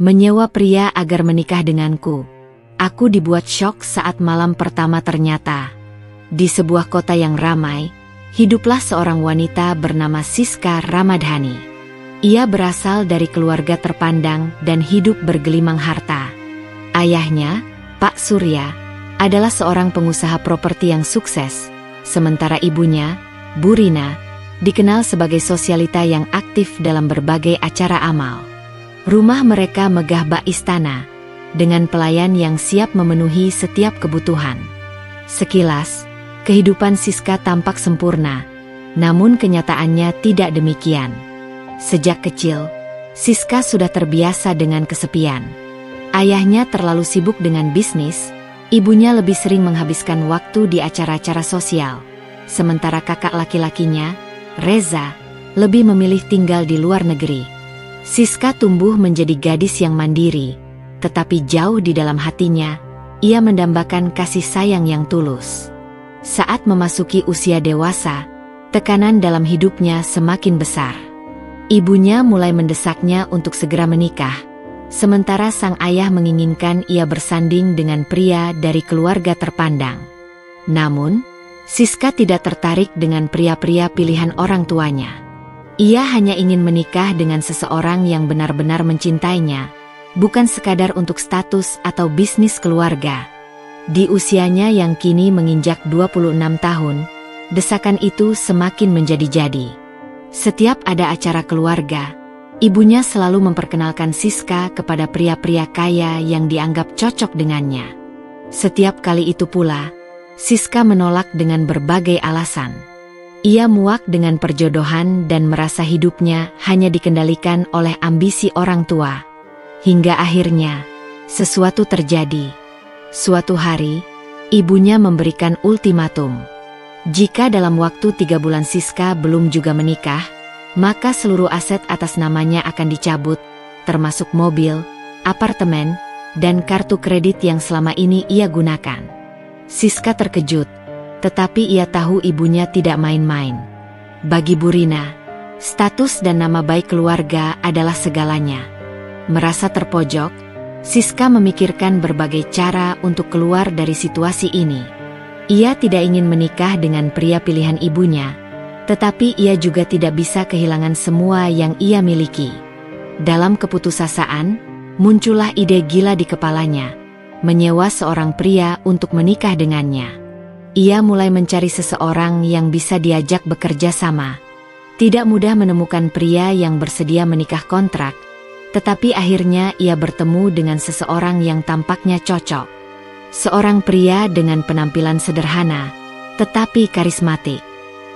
Menyewa pria agar menikah denganku. Aku dibuat syok saat malam pertama ternyata. Di sebuah kota yang ramai, hiduplah seorang wanita bernama Siska Ramadhani. Ia berasal dari keluarga terpandang dan hidup bergelimang harta. Ayahnya, Pak Surya, adalah seorang pengusaha properti yang sukses, sementara ibunya, Bu Rina, dikenal sebagai sosialita yang aktif dalam berbagai acara amal. Rumah mereka megah bak istana, dengan pelayan yang siap memenuhi setiap kebutuhan. Sekilas, kehidupan Siska tampak sempurna, namun kenyataannya tidak demikian. Sejak kecil, Siska sudah terbiasa dengan kesepian. Ayahnya terlalu sibuk dengan bisnis, ibunya lebih sering menghabiskan waktu di acara-acara sosial. Sementara kakak laki-lakinya, Reza, lebih memilih tinggal di luar negeri. Siska tumbuh menjadi gadis yang mandiri, tetapi jauh di dalam hatinya, ia mendambakan kasih sayang yang tulus. Saat memasuki usia dewasa, tekanan dalam hidupnya semakin besar. Ibunya mulai mendesaknya untuk segera menikah, sementara sang ayah menginginkan ia bersanding dengan pria dari keluarga terpandang. Namun, Siska tidak tertarik dengan pria-pria pilihan orang tuanya. Ia hanya ingin menikah dengan seseorang yang benar-benar mencintainya, bukan sekadar untuk status atau bisnis keluarga. Di usianya yang kini menginjak 26 tahun, desakan itu semakin menjadi-jadi. Setiap ada acara keluarga, ibunya selalu memperkenalkan Siska kepada pria-pria kaya yang dianggap cocok dengannya. Setiap kali itu pula, Siska menolak dengan berbagai alasan. Ia muak dengan perjodohan dan merasa hidupnya hanya dikendalikan oleh ambisi orang tua. Hingga akhirnya, sesuatu terjadi. Suatu hari, ibunya memberikan ultimatum. Jika dalam waktu 3 bulan Siska belum juga menikah, maka seluruh aset atas namanya akan dicabut, termasuk mobil, apartemen, dan kartu kredit yang selama ini ia gunakan. Siska terkejut, tetapi ia tahu ibunya tidak main-main. Bagi Bu Rina, status dan nama baik keluarga adalah segalanya. Merasa terpojok, Siska memikirkan berbagai cara untuk keluar dari situasi ini. Ia tidak ingin menikah dengan pria pilihan ibunya, tetapi ia juga tidak bisa kehilangan semua yang ia miliki. Dalam keputusasaan, muncullah ide gila di kepalanya, menyewa seorang pria untuk menikah dengannya. Ia mulai mencari seseorang yang bisa diajak bekerja sama. Tidak mudah menemukan pria yang bersedia menikah kontrak, tetapi akhirnya ia bertemu dengan seseorang yang tampaknya cocok. Seorang pria dengan penampilan sederhana, tetapi karismatik.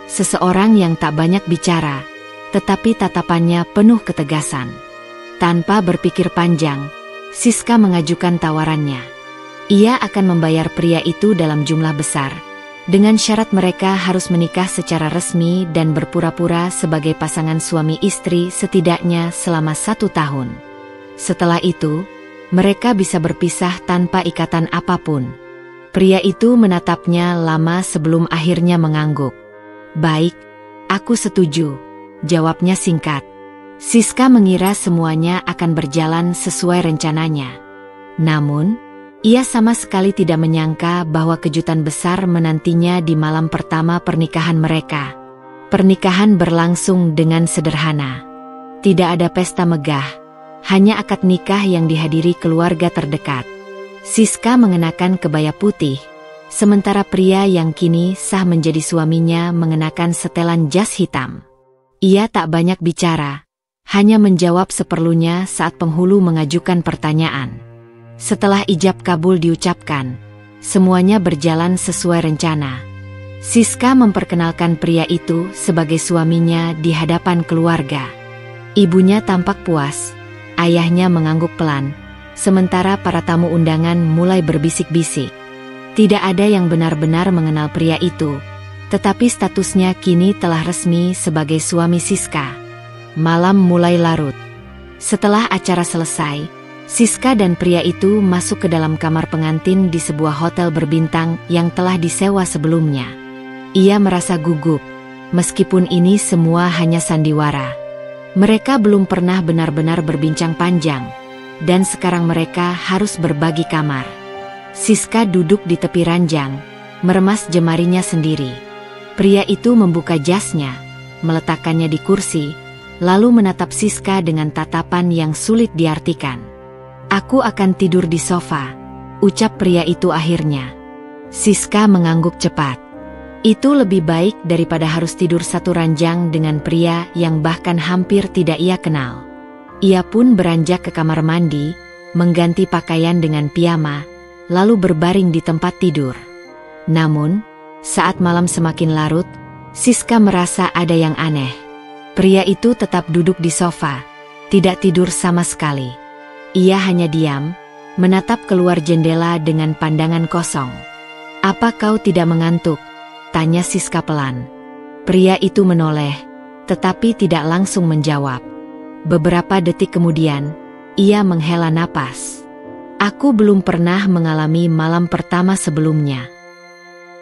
Seseorang yang tak banyak bicara, tetapi tatapannya penuh ketegasan. Tanpa berpikir panjang, Siska mengajukan tawarannya. Ia akan membayar pria itu dalam jumlah besar, dengan syarat mereka harus menikah secara resmi dan berpura-pura sebagai pasangan suami istri setidaknya selama 1 tahun. Setelah itu, mereka bisa berpisah tanpa ikatan apapun. Pria itu menatapnya lama sebelum akhirnya mengangguk. "Baik, aku setuju," jawabnya singkat. Siska mengira semuanya akan berjalan sesuai rencananya. Namun, ia sama sekali tidak menyangka bahwa kejutan besar menantinya di malam pertama pernikahan mereka. Pernikahan berlangsung dengan sederhana. Tidak ada pesta megah, hanya akad nikah yang dihadiri keluarga terdekat. Siska mengenakan kebaya putih, sementara pria yang kini sah menjadi suaminya mengenakan setelan jas hitam. Ia tak banyak bicara, hanya menjawab seperlunya saat penghulu mengajukan pertanyaan. Setelah ijab kabul diucapkan, semuanya berjalan sesuai rencana. Siska memperkenalkan pria itu sebagai suaminya di hadapan keluarga. Ibunya tampak puas, ayahnya mengangguk pelan, sementara para tamu undangan mulai berbisik-bisik. Tidak ada yang benar-benar mengenal pria itu, tetapi statusnya kini telah resmi sebagai suami Siska. Malam mulai larut. Setelah acara selesai, Siska dan pria itu masuk ke dalam kamar pengantin di sebuah hotel berbintang yang telah disewa sebelumnya. Ia merasa gugup, meskipun ini semua hanya sandiwara. Mereka belum pernah benar-benar berbincang panjang. dan sekarang mereka harus berbagi kamar. Siska duduk di tepi ranjang, meremas jemarinya sendiri. Pria itu membuka jasnya, meletakkannya di kursi, lalu menatap Siska dengan tatapan yang sulit diartikan. "Aku akan tidur di sofa," ucap pria itu akhirnya. Siska mengangguk cepat. Itu lebih baik daripada harus tidur satu ranjang dengan pria yang bahkan hampir tidak ia kenal. Ia pun beranjak ke kamar mandi, mengganti pakaian dengan piyama, lalu berbaring di tempat tidur. Namun, saat malam semakin larut, Siska merasa ada yang aneh. Pria itu tetap duduk di sofa, tidak tidur sama sekali. Ia hanya diam, menatap keluar jendela dengan pandangan kosong. "Apa kau tidak mengantuk?" tanya Siska pelan. Pria itu menoleh, tetapi tidak langsung menjawab. Beberapa detik kemudian, ia menghela napas. "Aku belum pernah mengalami malam pertama sebelumnya."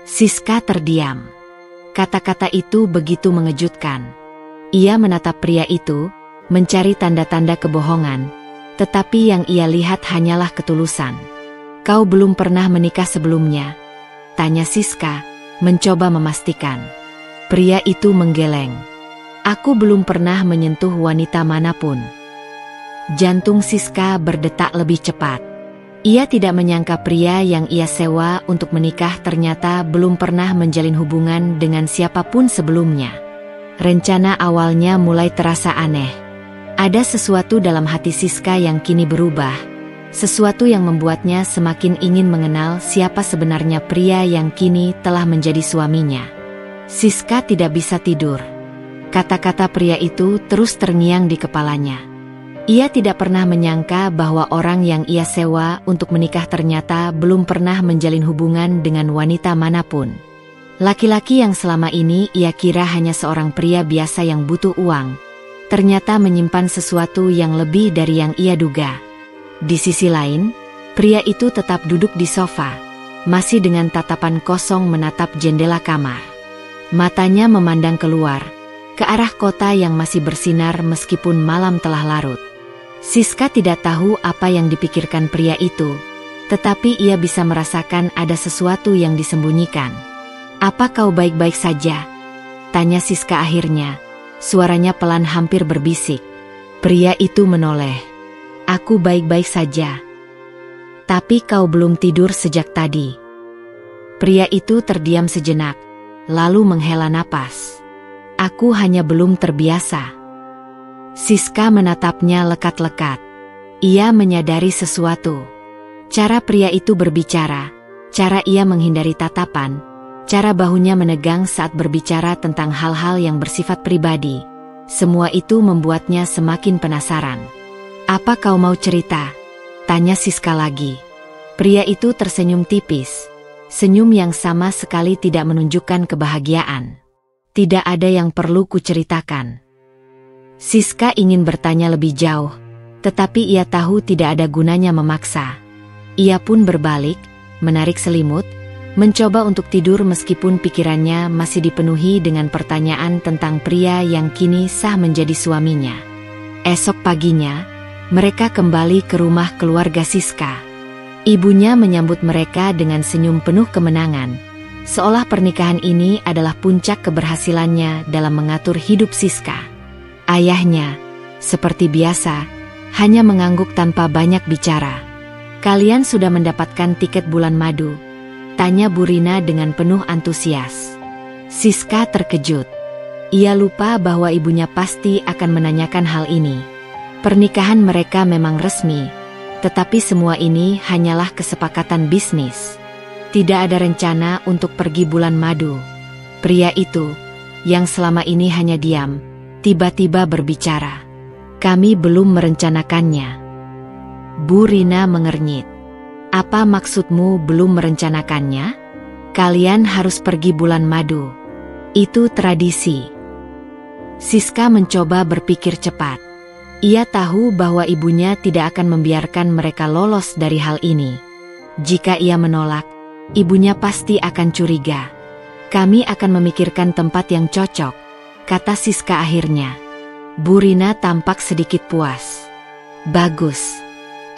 Siska terdiam. Kata-kata itu begitu mengejutkan. Ia menatap pria itu, mencari tanda-tanda kebohongan, tetapi yang ia lihat hanyalah ketulusan. "Kau belum pernah menikah sebelumnya?" tanya Siska, mencoba memastikan. Pria itu menggeleng. "Aku belum pernah menyentuh wanita manapun." Jantung Siska berdetak lebih cepat. Ia tidak menyangka pria yang ia sewa untuk menikah ternyata belum pernah menjalin hubungan dengan siapapun sebelumnya. Rencana awalnya mulai terasa aneh. Ada sesuatu dalam hati Siska yang kini berubah. Sesuatu yang membuatnya semakin ingin mengenal siapa sebenarnya pria yang kini telah menjadi suaminya. Siska tidak bisa tidur. Kata-kata pria itu terus terngiang di kepalanya. Ia tidak pernah menyangka bahwa orang yang ia sewa untuk menikah ternyata belum pernah menjalin hubungan dengan wanita manapun. Laki-laki yang selama ini ia kira hanya seorang pria biasa yang butuh uang, ternyata menyimpan sesuatu yang lebih dari yang ia duga. Di sisi lain, pria itu tetap duduk di sofa, masih dengan tatapan kosong menatap jendela kamar. Matanya memandang keluar, ke arah kota yang masih bersinar meskipun malam telah larut. Siska tidak tahu apa yang dipikirkan pria itu, tetapi ia bisa merasakan ada sesuatu yang disembunyikan. "Apa kau baik-baik saja?" tanya Siska akhirnya, suaranya pelan hampir berbisik. Pria itu menoleh. "Aku baik-baik saja." "Tapi kau belum tidur sejak tadi." Pria itu terdiam sejenak, lalu menghela napas. "Aku hanya belum terbiasa." Siska menatapnya lekat-lekat. Ia menyadari sesuatu. Cara pria itu berbicara, cara ia menghindari tatapan, cara bahunya menegang saat berbicara tentang hal-hal yang bersifat pribadi. Semua itu membuatnya semakin penasaran. "Apa kau mau cerita?" tanya Siska lagi. Pria itu tersenyum tipis, senyum yang sama sekali tidak menunjukkan kebahagiaan. "Tidak ada yang perlu kuceritakan." Siska ingin bertanya lebih jauh, tetapi ia tahu tidak ada gunanya memaksa. Ia pun berbalik, menarik selimut, mencoba untuk tidur meskipun pikirannya masih dipenuhi dengan pertanyaan tentang pria yang kini sah menjadi suaminya. Esok paginya, mereka kembali ke rumah keluarga Siska. Ibunya menyambut mereka dengan senyum penuh kemenangan, seolah pernikahan ini adalah puncak keberhasilannya dalam mengatur hidup Siska. Ayahnya, seperti biasa, hanya mengangguk tanpa banyak bicara. "Kalian sudah mendapatkan tiket bulan madu?" tanya Bu Rina dengan penuh antusias. Siska terkejut. Ia lupa bahwa ibunya pasti akan menanyakan hal ini. Pernikahan mereka memang resmi, tetapi semua ini hanyalah kesepakatan bisnis. Tidak ada rencana untuk pergi bulan madu. Pria itu, yang selama ini hanya diam, tiba-tiba berbicara. "Kami belum merencanakannya." Bu Rina mengernyit. "Apa maksudmu belum merencanakannya? Kalian harus pergi bulan madu. Itu tradisi." Siska mencoba berpikir cepat. Ia tahu bahwa ibunya tidak akan membiarkan mereka lolos dari hal ini. Jika ia menolak, ibunya pasti akan curiga. "Kami akan memikirkan tempat yang cocok," kata Siska akhirnya. Bu Rina tampak sedikit puas. "Bagus.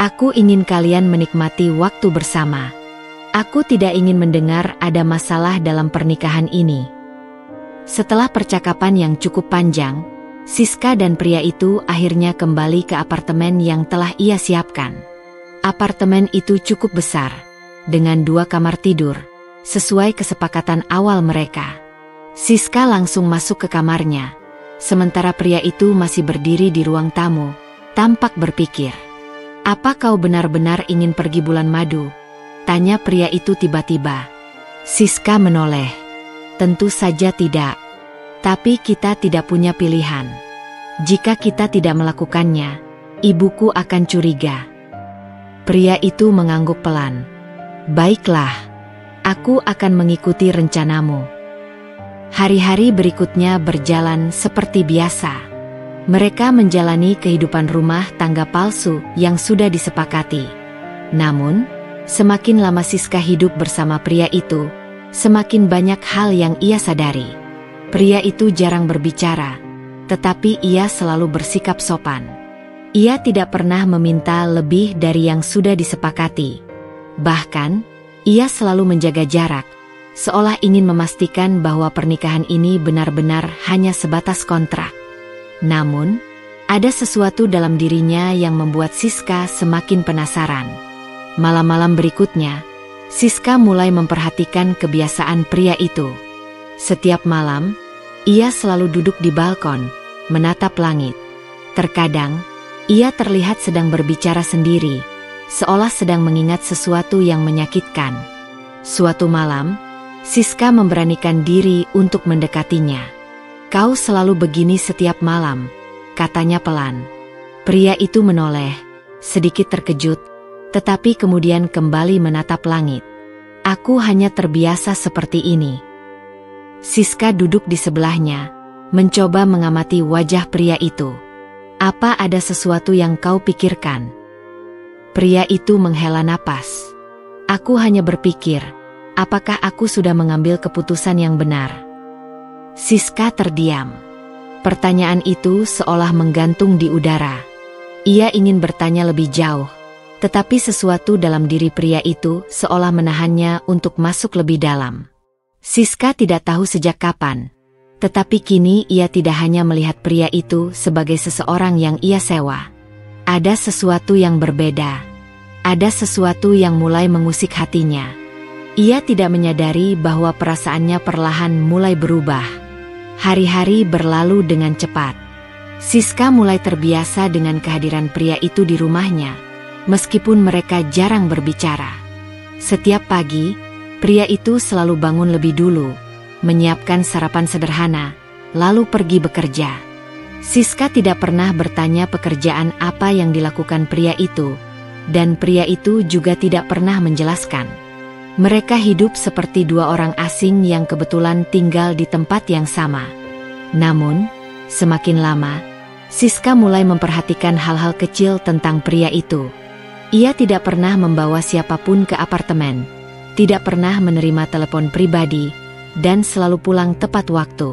Aku ingin kalian menikmati waktu bersama. Aku tidak ingin mendengar ada masalah dalam pernikahan ini. Setelah percakapan yang cukup panjang, Siska dan pria itu akhirnya kembali ke apartemen yang telah ia siapkan. Apartemen itu cukup besar, dengan 2 kamar tidur, sesuai kesepakatan awal mereka. Siska langsung masuk ke kamarnya, sementara pria itu masih berdiri di ruang tamu, tampak berpikir. "Apa kau benar-benar ingin pergi bulan madu?" tanya pria itu tiba-tiba. Siska menoleh. "Tentu saja tidak. Tapi kita tidak punya pilihan. Jika kita tidak melakukannya, ibuku akan curiga." Pria itu mengangguk pelan. "Baiklah, aku akan mengikuti rencanamu." Hari-hari berikutnya berjalan seperti biasa. Mereka menjalani kehidupan rumah tangga palsu yang sudah disepakati. Namun, semakin lama Siska hidup bersama pria itu, semakin banyak hal yang ia sadari. Pria itu jarang berbicara, tetapi ia selalu bersikap sopan. Ia tidak pernah meminta lebih dari yang sudah disepakati. Bahkan, ia selalu menjaga jarak, seolah ingin memastikan bahwa pernikahan ini benar-benar hanya sebatas kontrak. Namun, ada sesuatu dalam dirinya yang membuat Siska semakin penasaran. Malam-malam berikutnya, Siska mulai memperhatikan kebiasaan pria itu. Setiap malam, ia selalu duduk di balkon, menatap langit. Terkadang, ia terlihat sedang berbicara sendiri, seolah sedang mengingat sesuatu yang menyakitkan. Suatu malam, Siska memberanikan diri untuk mendekatinya. "Kau selalu begini setiap malam," katanya pelan. Pria itu menoleh, sedikit terkejut, tetapi kemudian kembali menatap langit. "Aku hanya terbiasa seperti ini." Siska duduk di sebelahnya, mencoba mengamati wajah pria itu. "Apa ada sesuatu yang kau pikirkan?" Pria itu menghela napas. "Aku hanya berpikir, apakah aku sudah mengambil keputusan yang benar?" Siska terdiam. Pertanyaan itu seolah menggantung di udara. Ia ingin bertanya lebih jauh, tetapi sesuatu dalam diri pria itu seolah menahannya untuk masuk lebih dalam. Siska tidak tahu sejak kapan, tetapi kini ia tidak hanya melihat pria itu sebagai seseorang yang ia sewa. Ada sesuatu yang berbeda. Ada sesuatu yang mulai mengusik hatinya. Ia tidak menyadari bahwa perasaannya perlahan mulai berubah. Hari-hari berlalu dengan cepat. Siska mulai terbiasa dengan kehadiran pria itu di rumahnya, meskipun mereka jarang berbicara. Setiap pagi, pria itu selalu bangun lebih dulu, menyiapkan sarapan sederhana, lalu pergi bekerja. Siska tidak pernah bertanya pekerjaan apa yang dilakukan pria itu, dan pria itu juga tidak pernah menjelaskan. Mereka hidup seperti 2 orang asing yang kebetulan tinggal di tempat yang sama. Namun, semakin lama, Siska mulai memperhatikan hal-hal kecil tentang pria itu. Ia tidak pernah membawa siapapun ke apartemen, tidak pernah menerima telepon pribadi, dan selalu pulang tepat waktu.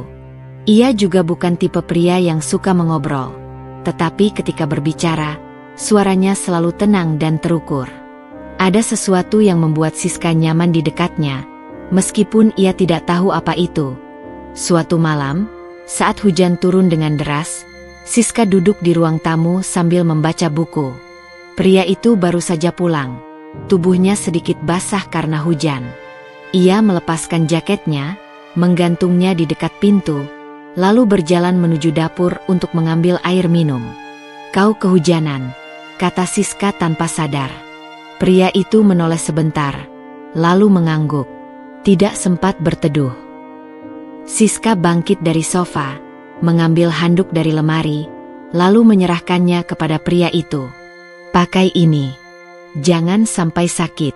Ia juga bukan tipe pria yang suka mengobrol, tetapi ketika berbicara, suaranya selalu tenang dan terukur. Ada sesuatu yang membuat Siska nyaman di dekatnya, meskipun ia tidak tahu apa itu. Suatu malam, saat hujan turun dengan deras, Siska duduk di ruang tamu sambil membaca buku. Pria itu baru saja pulang, tubuhnya sedikit basah karena hujan. Ia melepaskan jaketnya, menggantungnya di dekat pintu, lalu berjalan menuju dapur untuk mengambil air minum. "Kau kehujanan," kata Siska tanpa sadar. Pria itu menoleh sebentar, lalu mengangguk. Tidak sempat berteduh. Siska bangkit dari sofa, mengambil handuk dari lemari, lalu menyerahkannya kepada pria itu. "Pakai ini. Jangan sampai sakit."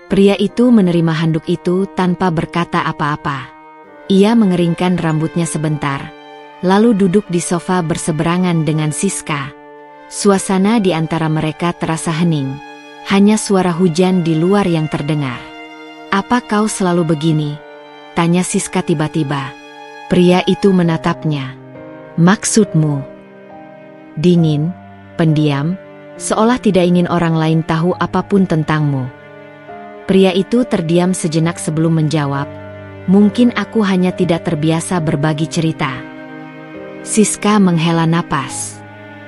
Pria itu menerima handuk itu tanpa berkata apa-apa. Ia mengeringkan rambutnya sebentar, lalu duduk di sofa berseberangan dengan Siska. Suasana di antara mereka terasa hening. Hanya suara hujan di luar yang terdengar. "Apa kau selalu begini?" tanya Siska tiba-tiba. Pria itu menatapnya. "Maksudmu?" "Dingin, pendiam, seolah tidak ingin orang lain tahu apapun tentangmu. Pria itu terdiam sejenak sebelum menjawab, "Mungkin aku hanya tidak terbiasa berbagi cerita." Siska menghela napas.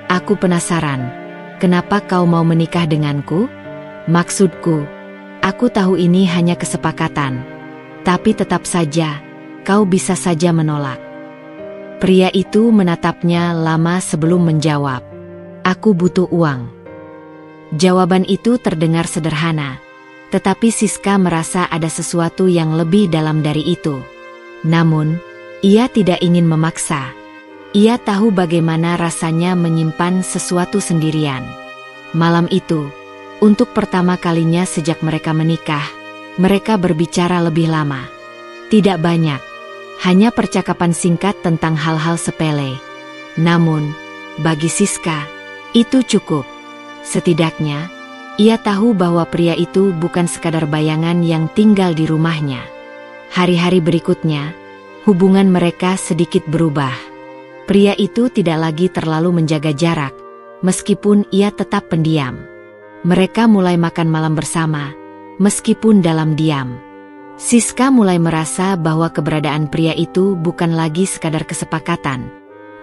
"Aku penasaran, kenapa kau mau menikah denganku? Maksudku, aku tahu ini hanya kesepakatan, tapi tetap saja, kau bisa saja menolak." Pria itu menatapnya lama sebelum menjawab, "Aku butuh uang." Jawaban itu terdengar sederhana, tetapi Siska merasa ada sesuatu yang lebih dalam dari itu. Namun, ia tidak ingin memaksa. Ia tahu bagaimana rasanya menyimpan sesuatu sendirian. Malam itu, untuk pertama kalinya sejak mereka menikah, mereka berbicara lebih lama. Tidak banyak, hanya percakapan singkat tentang hal-hal sepele. Namun, bagi Siska, itu cukup. Setidaknya, ia tahu bahwa pria itu bukan sekadar bayangan yang tinggal di rumahnya. Hari-hari berikutnya, hubungan mereka sedikit berubah. Pria itu tidak lagi terlalu menjaga jarak, meskipun ia tetap pendiam. Mereka mulai makan malam bersama, meskipun dalam diam. Siska mulai merasa bahwa keberadaan pria itu bukan lagi sekadar kesepakatan,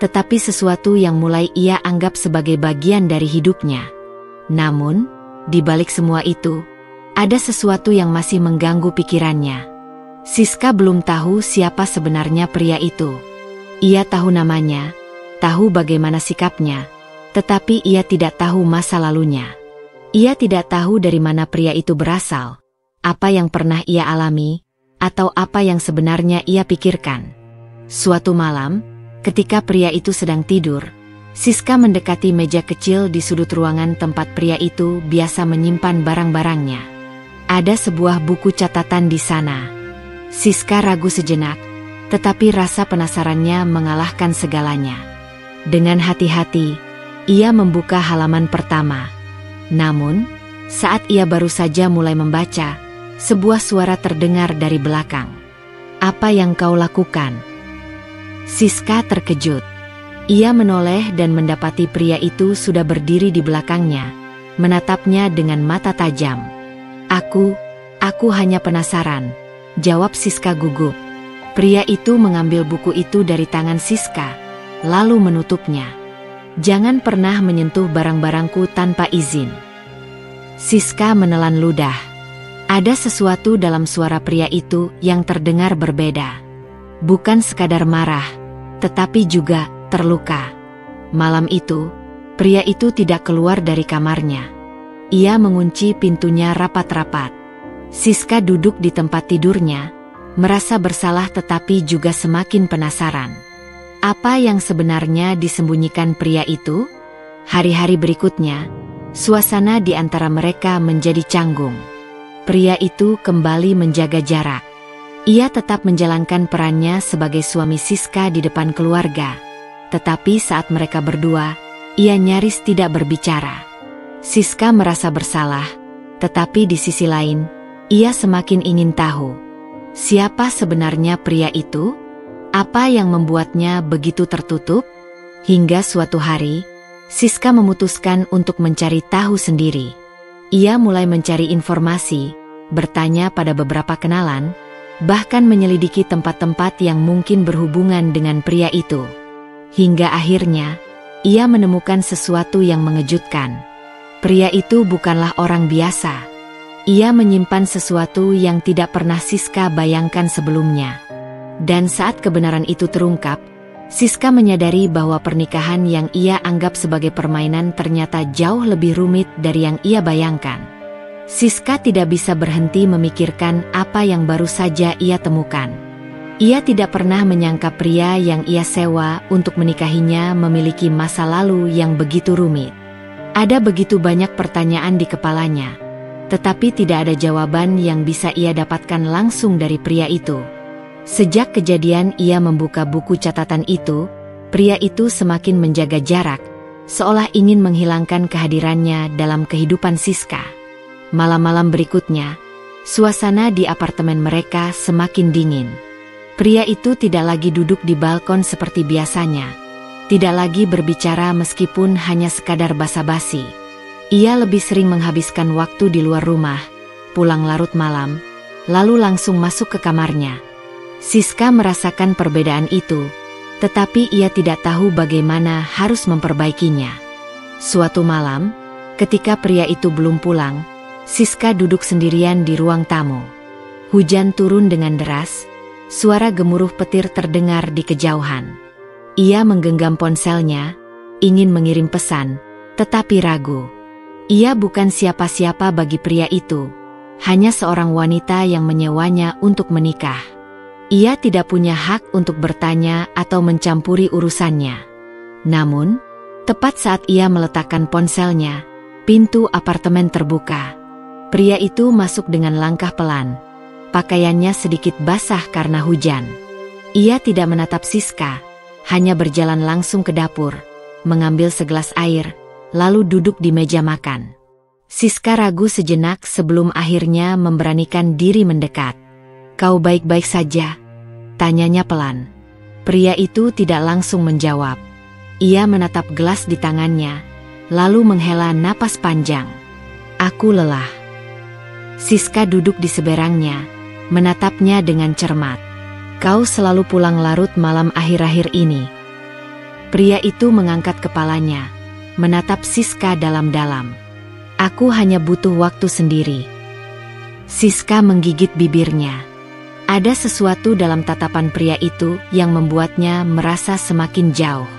tetapi sesuatu yang mulai ia anggap sebagai bagian dari hidupnya. Namun, di balik semua itu, ada sesuatu yang masih mengganggu pikirannya. Siska belum tahu siapa sebenarnya pria itu. Ia tahu namanya, tahu bagaimana sikapnya, tetapi ia tidak tahu masa lalunya. Ia tidak tahu dari mana pria itu berasal, apa yang pernah ia alami, atau apa yang sebenarnya ia pikirkan. Suatu malam, ketika pria itu sedang tidur, Siska mendekati meja kecil di sudut ruangan tempat pria itu biasa menyimpan barang-barangnya. Ada sebuah buku catatan di sana. Siska ragu sejenak, tetapi rasa penasarannya mengalahkan segalanya. Dengan hati-hati, ia membuka halaman pertama. Namun, saat ia baru saja mulai membaca, sebuah suara terdengar dari belakang. "Apa yang kau lakukan?" Siska terkejut. Ia menoleh dan mendapati pria itu sudah berdiri di belakangnya, menatapnya dengan mata tajam. Aku hanya penasaran," jawab Siska gugup. Pria itu mengambil buku itu dari tangan Siska, lalu menutupnya. "Jangan pernah menyentuh barang-barangku tanpa izin." Siska menelan ludah. Ada sesuatu dalam suara pria itu yang terdengar berbeda. Bukan sekadar marah, tetapi juga terluka. Malam itu, pria itu tidak keluar dari kamarnya. Ia mengunci pintunya rapat-rapat. Siska duduk di tempat tidurnya, merasa bersalah tetapi juga semakin penasaran. Apa yang sebenarnya disembunyikan pria itu? Hari-hari berikutnya, suasana di antara mereka menjadi canggung. Pria itu kembali menjaga jarak. Ia tetap menjalankan perannya sebagai suami Siska di depan keluarga. Tetapi saat mereka berdua, ia nyaris tidak berbicara. Siska merasa bersalah, tetapi di sisi lain, ia semakin ingin tahu. Siapa sebenarnya pria itu? Apa yang membuatnya begitu tertutup? Hingga suatu hari, Siska memutuskan untuk mencari tahu sendiri. Ia mulai mencari informasi, bertanya pada beberapa kenalan, bahkan menyelidiki tempat-tempat yang mungkin berhubungan dengan pria itu. Hingga akhirnya, ia menemukan sesuatu yang mengejutkan. Pria itu bukanlah orang biasa. Ia menyimpan sesuatu yang tidak pernah Siska bayangkan sebelumnya. Dan saat kebenaran itu terungkap, Siska menyadari bahwa pernikahan yang ia anggap sebagai permainan ternyata jauh lebih rumit dari yang ia bayangkan. Siska tidak bisa berhenti memikirkan apa yang baru saja ia temukan. Ia tidak pernah menyangka pria yang ia sewa untuk menikahinya memiliki masa lalu yang begitu rumit. Ada begitu banyak pertanyaan di kepalanya, tetapi tidak ada jawaban yang bisa ia dapatkan langsung dari pria itu. Sejak kejadian ia membuka buku catatan itu, pria itu semakin menjaga jarak, seolah ingin menghilangkan kehadirannya dalam kehidupan Siska. Malam-malam berikutnya, suasana di apartemen mereka semakin dingin. Pria itu tidak lagi duduk di balkon seperti biasanya, tidak lagi berbicara meskipun hanya sekadar basa-basi. Ia lebih sering menghabiskan waktu di luar rumah, pulang larut malam, lalu langsung masuk ke kamarnya. Siska merasakan perbedaan itu, tetapi ia tidak tahu bagaimana harus memperbaikinya. Suatu malam, ketika pria itu belum pulang, Siska duduk sendirian di ruang tamu. Hujan turun dengan deras, suara gemuruh petir terdengar di kejauhan. Ia menggenggam ponselnya, ingin mengirim pesan, tetapi ragu. Ia bukan siapa-siapa bagi pria itu, hanya seorang wanita yang menyewanya untuk menikah. Ia tidak punya hak untuk bertanya atau mencampuri urusannya. Namun, tepat saat ia meletakkan ponselnya, pintu apartemen terbuka. Pria itu masuk dengan langkah pelan. Pakaiannya sedikit basah karena hujan. Ia tidak menatap Siska, hanya berjalan langsung ke dapur, mengambil segelas air, lalu duduk di meja makan. Siska ragu sejenak sebelum akhirnya memberanikan diri mendekat. "Kau baik-baik saja?" tanyanya pelan. Pria itu tidak langsung menjawab. Ia menatap gelas di tangannya, lalu menghela napas panjang. "Aku lelah." Siska duduk di seberangnya, menatapnya dengan cermat. "Kau selalu pulang larut malam akhir-akhir ini." Pria itu mengangkat kepalanya, menatap Siska dalam-dalam. "Aku hanya butuh waktu sendiri." Siska menggigit bibirnya. Ada sesuatu dalam tatapan pria itu yang membuatnya merasa semakin jauh.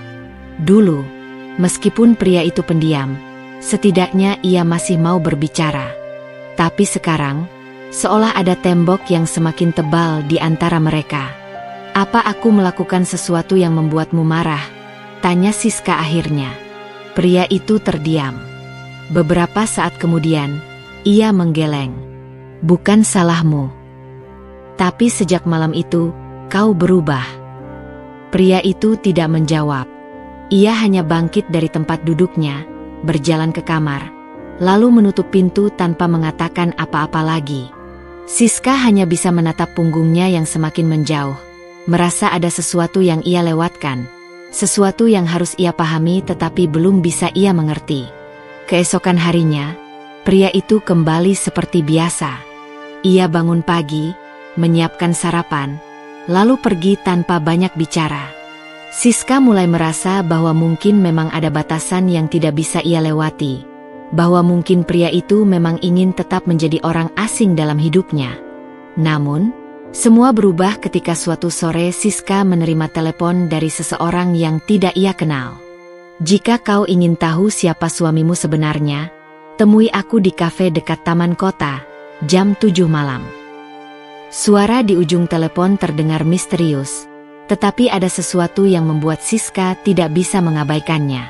Dulu, meskipun pria itu pendiam, setidaknya ia masih mau berbicara. Tapi sekarang, seolah ada tembok yang semakin tebal di antara mereka. "Apa aku melakukan sesuatu yang membuatmu marah?" tanya Siska akhirnya. Pria itu terdiam. Beberapa saat kemudian, ia menggeleng. "Bukan salahmu. Tapi sejak malam itu, kau berubah." Pria itu tidak menjawab. Ia hanya bangkit dari tempat duduknya, berjalan ke kamar, lalu menutup pintu tanpa mengatakan apa-apa lagi. Siska hanya bisa menatap punggungnya yang semakin menjauh, merasa ada sesuatu yang ia lewatkan. Sesuatu yang harus ia pahami tetapi belum bisa ia mengerti. Keesokan harinya, pria itu kembali seperti biasa. Ia bangun pagi, menyiapkan sarapan, lalu pergi tanpa banyak bicara. Siska mulai merasa bahwa mungkin memang ada batasan yang tidak bisa ia lewati, bahwa mungkin pria itu memang ingin tetap menjadi orang asing dalam hidupnya. Namun, semua berubah ketika suatu sore Siska menerima telepon dari seseorang yang tidak ia kenal. "Jika kau ingin tahu siapa suamimu sebenarnya, temui aku di kafe dekat taman kota, jam 7 malam." Suara di ujung telepon terdengar misterius, tetapi ada sesuatu yang membuat Siska tidak bisa mengabaikannya.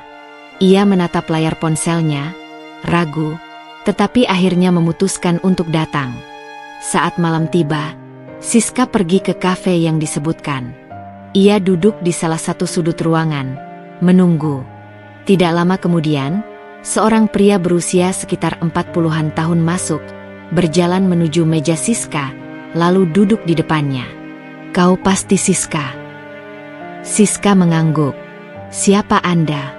Ia menatap layar ponselnya, ragu, tetapi akhirnya memutuskan untuk datang. Saat malam tiba, Siska pergi ke kafe yang disebutkan. Ia duduk di salah satu sudut ruangan, menunggu. Tidak lama kemudian, seorang pria berusia sekitar 40-an tahun masuk, berjalan menuju meja Siska, lalu duduk di depannya. "Kau pasti Siska?" Siska mengangguk. "Siapa Anda?"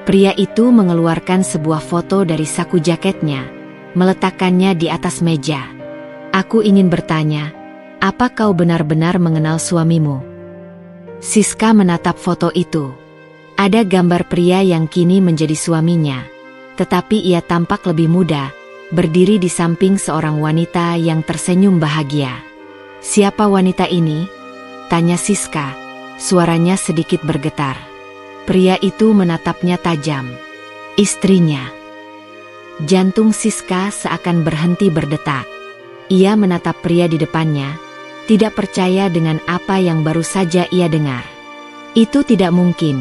Pria itu mengeluarkan sebuah foto dari saku jaketnya, meletakkannya di atas meja. "Aku ingin bertanya, apa kau benar-benar mengenal suamimu?" Siska menatap foto itu. Ada gambar pria yang kini menjadi suaminya, tetapi ia tampak lebih muda, berdiri di samping seorang wanita yang tersenyum bahagia. "Siapa wanita ini?" tanya Siska, suaranya sedikit bergetar. Pria itu menatapnya tajam. "Istrinya." Jantung Siska seakan berhenti berdetak. Ia menatap pria di depannya, tidak percaya dengan apa yang baru saja ia dengar. "Itu tidak mungkin,"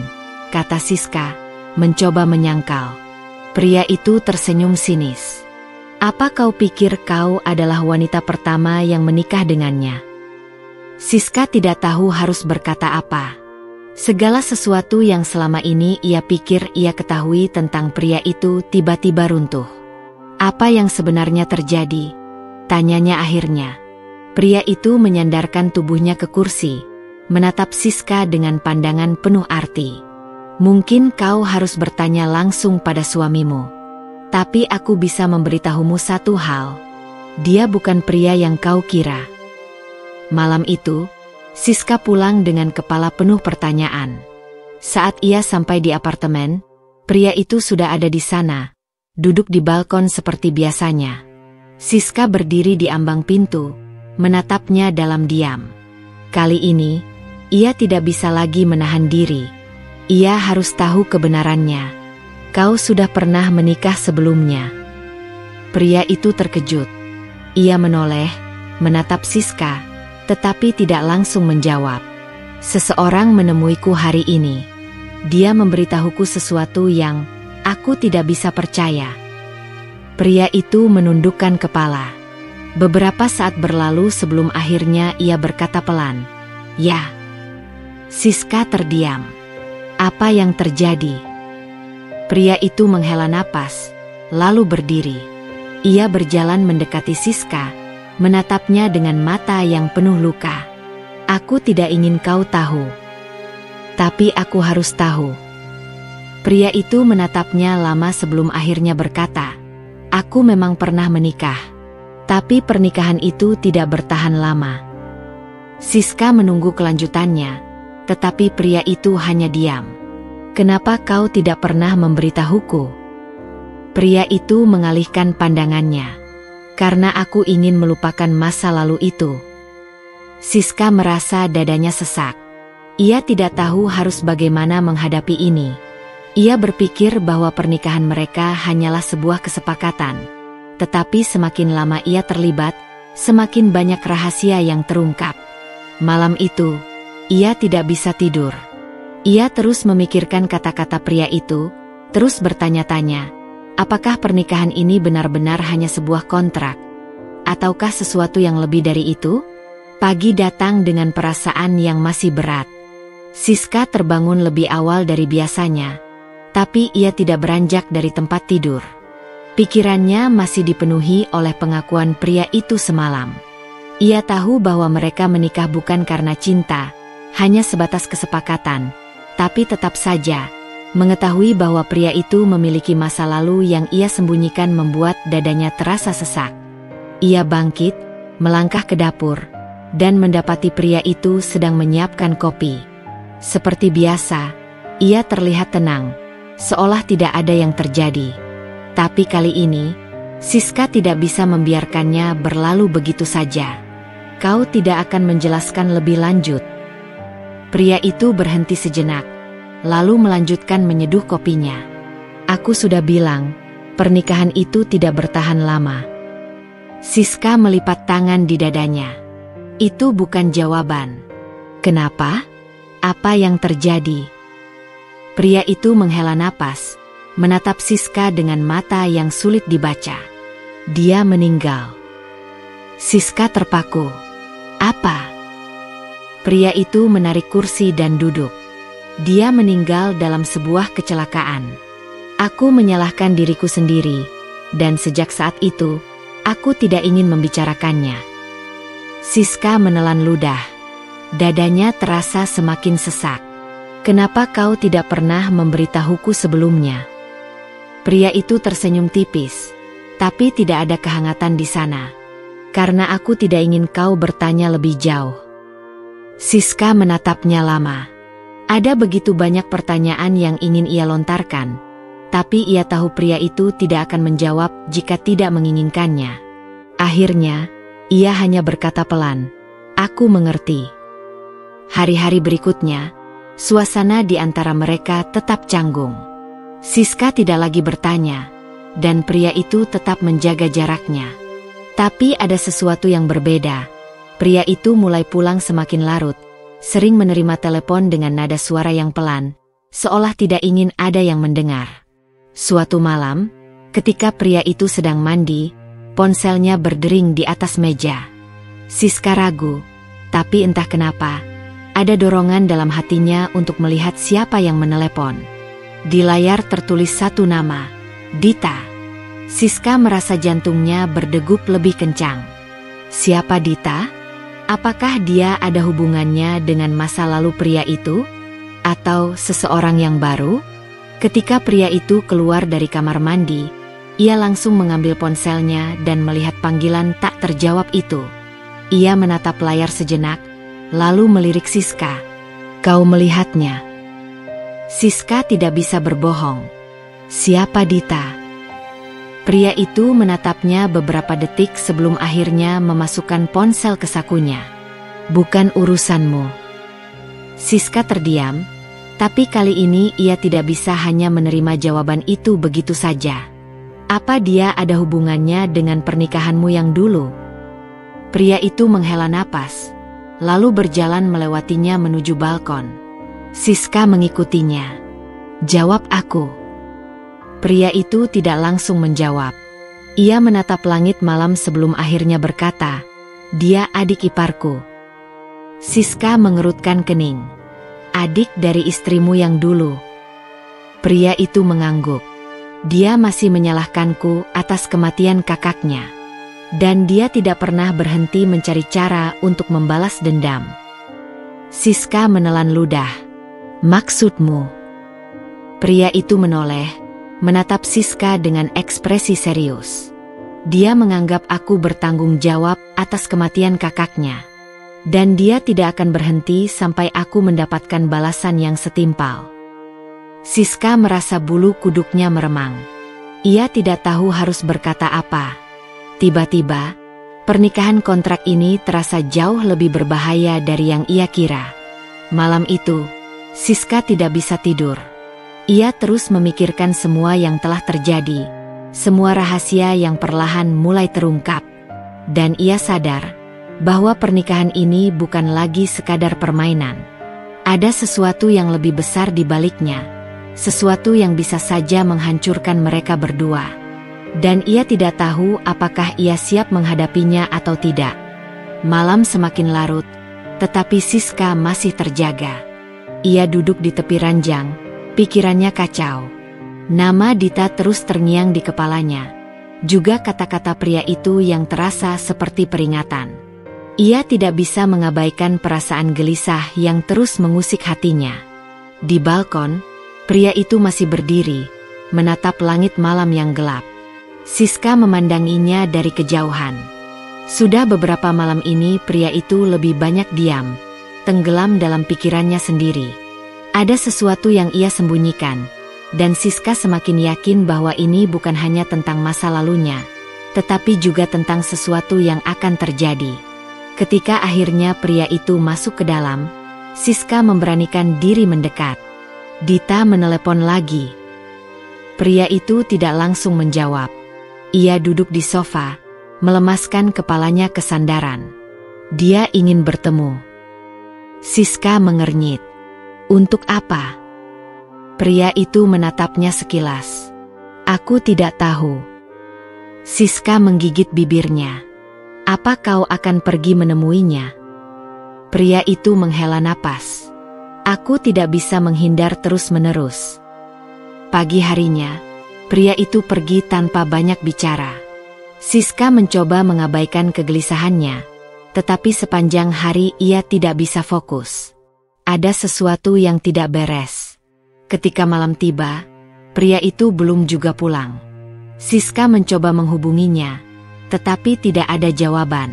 kata Siska, mencoba menyangkal. Pria itu tersenyum sinis. "Apa kau pikir kau adalah wanita pertama yang menikah dengannya?" Siska tidak tahu harus berkata apa. Segala sesuatu yang selama ini ia pikir ia ketahui tentang pria itu tiba-tiba runtuh. "Apa yang sebenarnya terjadi?" tanyanya akhirnya. Pria itu menyandarkan tubuhnya ke kursi, menatap Siska dengan pandangan penuh arti. "Mungkin kau harus bertanya langsung pada suamimu." Tapi aku bisa memberitahumu satu hal. Dia bukan pria yang kau kira. Malam itu, Siska pulang dengan kepala penuh pertanyaan. Saat ia sampai di apartemen, pria itu sudah ada di sana, duduk di balkon seperti biasanya. Siska berdiri di ambang pintu, menatapnya dalam diam. Kali ini, ia tidak bisa lagi menahan diri. Ia harus tahu kebenarannya. Kau sudah pernah menikah sebelumnya. Pria itu terkejut. Ia menoleh, menatap Siska, tetapi tidak langsung menjawab. Seseorang menemuiku hari ini. Dia memberitahuku sesuatu yang aku tidak bisa percaya. Pria itu menundukkan kepala. Beberapa saat berlalu sebelum akhirnya ia berkata pelan, "Ya." Siska terdiam. Apa yang terjadi? Pria itu menghela napas, lalu berdiri. Ia berjalan mendekati Siska, menatapnya dengan mata yang penuh luka. "Aku tidak ingin kau tahu. Tapi aku harus tahu." Pria itu menatapnya lama sebelum akhirnya berkata, "Aku memang pernah menikah. Tapi pernikahan itu tidak bertahan lama." Siska menunggu kelanjutannya, tetapi pria itu hanya diam. "Kenapa kau tidak pernah memberitahuku?" Pria itu mengalihkan pandangannya. "Karena aku ingin melupakan masa lalu itu." Siska merasa dadanya sesak. Ia tidak tahu harus bagaimana menghadapi ini. Ia berpikir bahwa pernikahan mereka hanyalah sebuah kesepakatan. Tetapi semakin lama ia terlibat, semakin banyak rahasia yang terungkap. Malam itu, ia tidak bisa tidur. Ia terus memikirkan kata-kata pria itu, terus bertanya-tanya, apakah pernikahan ini benar-benar hanya sebuah kontrak? Ataukah sesuatu yang lebih dari itu? Pagi datang dengan perasaan yang masih berat. Siska terbangun lebih awal dari biasanya, tapi ia tidak beranjak dari tempat tidur. Pikirannya masih dipenuhi oleh pengakuan pria itu semalam. Ia tahu bahwa mereka menikah bukan karena cinta, hanya sebatas kesepakatan. Tapi tetap saja, mengetahui bahwa pria itu memiliki masa lalu yang ia sembunyikan membuat dadanya terasa sesak. Ia bangkit, melangkah ke dapur, dan mendapati pria itu sedang menyiapkan kopi. Seperti biasa, ia terlihat tenang, seolah tidak ada yang terjadi. Tapi kali ini, Siska tidak bisa membiarkannya berlalu begitu saja. "Kau tidak akan menjelaskan lebih lanjut?" Pria itu berhenti sejenak, lalu melanjutkan menyeduh kopinya. "Aku sudah bilang, pernikahan itu tidak bertahan lama." Siska melipat tangan di dadanya. Itu bukan jawaban. "Kenapa? Apa yang terjadi?" Pria itu menghela napas, menatap Siska dengan mata yang sulit dibaca. "Dia meninggal." Siska terpaku. "Apa?" Pria itu menarik kursi dan duduk. "Dia meninggal dalam sebuah kecelakaan. Aku menyalahkan diriku sendiri, dan sejak saat itu, aku tidak ingin membicarakannya." Siska menelan ludah. Dadanya terasa semakin sesak. "Kenapa kau tidak pernah memberitahuku sebelumnya?" Pria itu tersenyum tipis, tapi tidak ada kehangatan di sana. "Karena aku tidak ingin kau bertanya lebih jauh." Siska menatapnya lama. Ada begitu banyak pertanyaan yang ingin ia lontarkan, tapi ia tahu pria itu tidak akan menjawab jika tidak menginginkannya. Akhirnya, ia hanya berkata pelan, "Aku mengerti." Hari-hari berikutnya, suasana di antara mereka tetap canggung. Siska tidak lagi bertanya, dan pria itu tetap menjaga jaraknya. Tapi ada sesuatu yang berbeda. Pria itu mulai pulang semakin larut, sering menerima telepon dengan nada suara yang pelan, seolah tidak ingin ada yang mendengar. Suatu malam, ketika pria itu sedang mandi, ponselnya berdering di atas meja. Siska ragu, tapi entah kenapa, ada dorongan dalam hatinya untuk melihat siapa yang menelepon. Di layar tertulis satu nama, Dita. Siska merasa jantungnya berdegup lebih kencang. Siapa Dita? Apakah dia ada hubungannya dengan masa lalu pria itu? Atau seseorang yang baru? Ketika pria itu keluar dari kamar mandi, Ia langsung mengambil ponselnya dan melihat panggilan tak terjawab itu. Ia menatap layar sejenak, lalu melirik Siska. "Kau melihatnya?" Siska tidak bisa berbohong. "Siapa Dita?" Pria itu menatapnya beberapa detik sebelum akhirnya memasukkan ponsel ke sakunya. "Bukan urusanmu." Siska terdiam, tapi kali ini ia tidak bisa hanya menerima jawaban itu begitu saja. "Apa dia ada hubungannya dengan pernikahanmu yang dulu?" Pria itu menghela napas, lalu berjalan melewatinya menuju balkon. Siska mengikutinya. "Jawab aku." Pria itu tidak langsung menjawab. Ia menatap langit malam sebelum akhirnya berkata, "Dia adik iparku." Siska mengerutkan kening. "Adik dari istrimu yang dulu?" Pria itu mengangguk. "Dia masih menyalahkanku atas kematian kakaknya. Dan dia tidak pernah berhenti mencari cara untuk membalas dendam." Siska menelan ludah. "Maksudmu?" Pria itu menoleh, menatap Siska dengan ekspresi serius. "Dia menganggap aku bertanggung jawab atas kematian kakaknya. Dan dia tidak akan berhenti sampai aku mendapatkan balasan yang setimpal." Siska merasa bulu kuduknya meremang. Ia tidak tahu harus berkata apa. Tiba-tiba, pernikahan kontrak ini terasa jauh lebih berbahaya dari yang ia kira. Malam itu, Siska tidak bisa tidur. Ia terus memikirkan semua yang telah terjadi, semua rahasia yang perlahan mulai terungkap. Dan ia sadar bahwa pernikahan ini bukan lagi sekadar permainan. Ada sesuatu yang lebih besar di baliknya, sesuatu yang bisa saja menghancurkan mereka berdua. Dan ia tidak tahu apakah ia siap menghadapinya atau tidak. Malam semakin larut, tetapi Siska masih terjaga. Ia duduk di tepi ranjang, pikirannya kacau. Nama Dita terus terngiang di kepalanya. Juga kata-kata pria itu yang terasa seperti peringatan. Ia tidak bisa mengabaikan perasaan gelisah yang terus mengusik hatinya. Di balkon, pria itu masih berdiri, menatap langit malam yang gelap. Siska memandanginya dari kejauhan. Sudah beberapa malam ini pria itu lebih banyak diam, tenggelam dalam pikirannya sendiri. Ada sesuatu yang ia sembunyikan, dan Siska semakin yakin bahwa ini bukan hanya tentang masa lalunya, tetapi juga tentang sesuatu yang akan terjadi. Ketika akhirnya pria itu masuk ke dalam, Siska memberanikan diri mendekat. Dita menelepon lagi. Pria itu tidak langsung menjawab. Ia duduk di sofa, melemaskan kepalanya ke sandaran. Dia ingin bertemu. Siska mengernyit. Untuk apa? Pria itu menatapnya sekilas. Aku tidak tahu. Siska menggigit bibirnya. Apa kau akan pergi menemuinya? Pria itu menghela napas. Aku tidak bisa menghindar terus-menerus. Pagi harinya, pria itu pergi tanpa banyak bicara. Siska mencoba mengabaikan kegelisahannya, tetapi sepanjang hari ia tidak bisa fokus. Ada sesuatu yang tidak beres. Ketika malam tiba, pria itu belum juga pulang. Siska mencoba menghubunginya, tetapi tidak ada jawaban.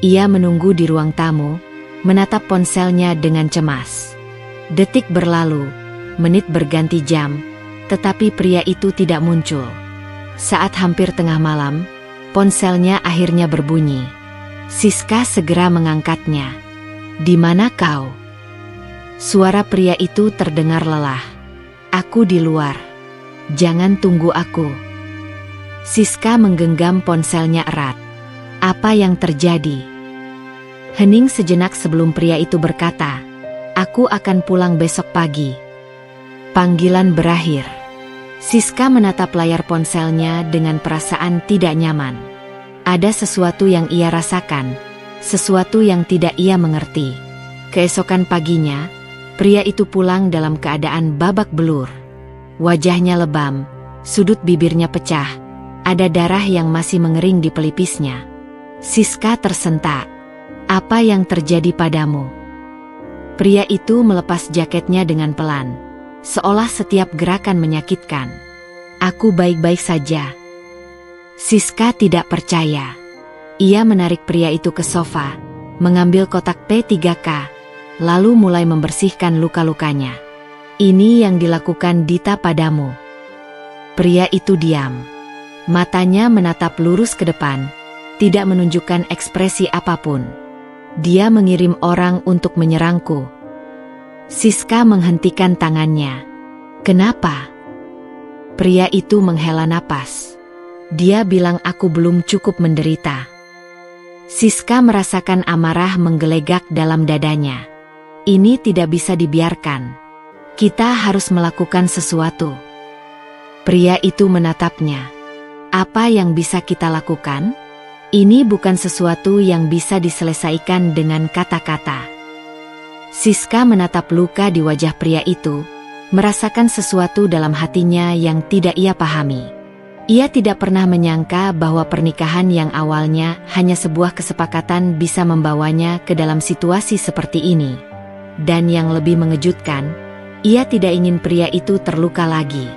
Ia menunggu di ruang tamu, menatap ponselnya dengan cemas. Detik berlalu, menit berganti jam, tetapi pria itu tidak muncul. Saat hampir tengah malam, ponselnya akhirnya berbunyi. Siska segera mengangkatnya. Di mana kau? Suara pria itu terdengar lelah. Aku di luar. Jangan tunggu aku. Siska menggenggam ponselnya erat. Apa yang terjadi? Hening sejenak sebelum pria itu berkata, aku akan pulang besok pagi. Panggilan berakhir. Siska menatap layar ponselnya dengan perasaan tidak nyaman. Ada sesuatu yang ia rasakan, sesuatu yang tidak ia mengerti. Keesokan paginya, pria itu pulang dalam keadaan babak belur. Wajahnya lebam, sudut bibirnya pecah, ada darah yang masih mengering di pelipisnya. Siska tersentak. Apa yang terjadi padamu? Pria itu melepas jaketnya dengan pelan, seolah setiap gerakan menyakitkan. Aku baik-baik saja, Siska tidak percaya. Ia menarik pria itu ke sofa, mengambil kotak P3K, lalu mulai membersihkan luka-lukanya. Ini yang dilakukan Dita padamu. Pria itu diam. Matanya menatap lurus ke depan, tidak menunjukkan ekspresi apapun. Dia mengirim orang untuk menyerangku. Siska menghentikan tangannya. Kenapa? Pria itu menghela napas. Dia bilang aku belum cukup menderita. Siska merasakan amarah menggelegak dalam dadanya. Ini tidak bisa dibiarkan. Kita harus melakukan sesuatu. Pria itu menatapnya. Apa yang bisa kita lakukan? Ini bukan sesuatu yang bisa diselesaikan dengan kata-kata. Siska menatap luka di wajah pria itu, merasakan sesuatu dalam hatinya yang tidak ia pahami. Ia tidak pernah menyangka bahwa pernikahan yang awalnya hanya sebuah kesepakatan bisa membawanya ke dalam situasi seperti ini. Dan yang lebih mengejutkan, ia tidak ingin pria itu terluka lagi.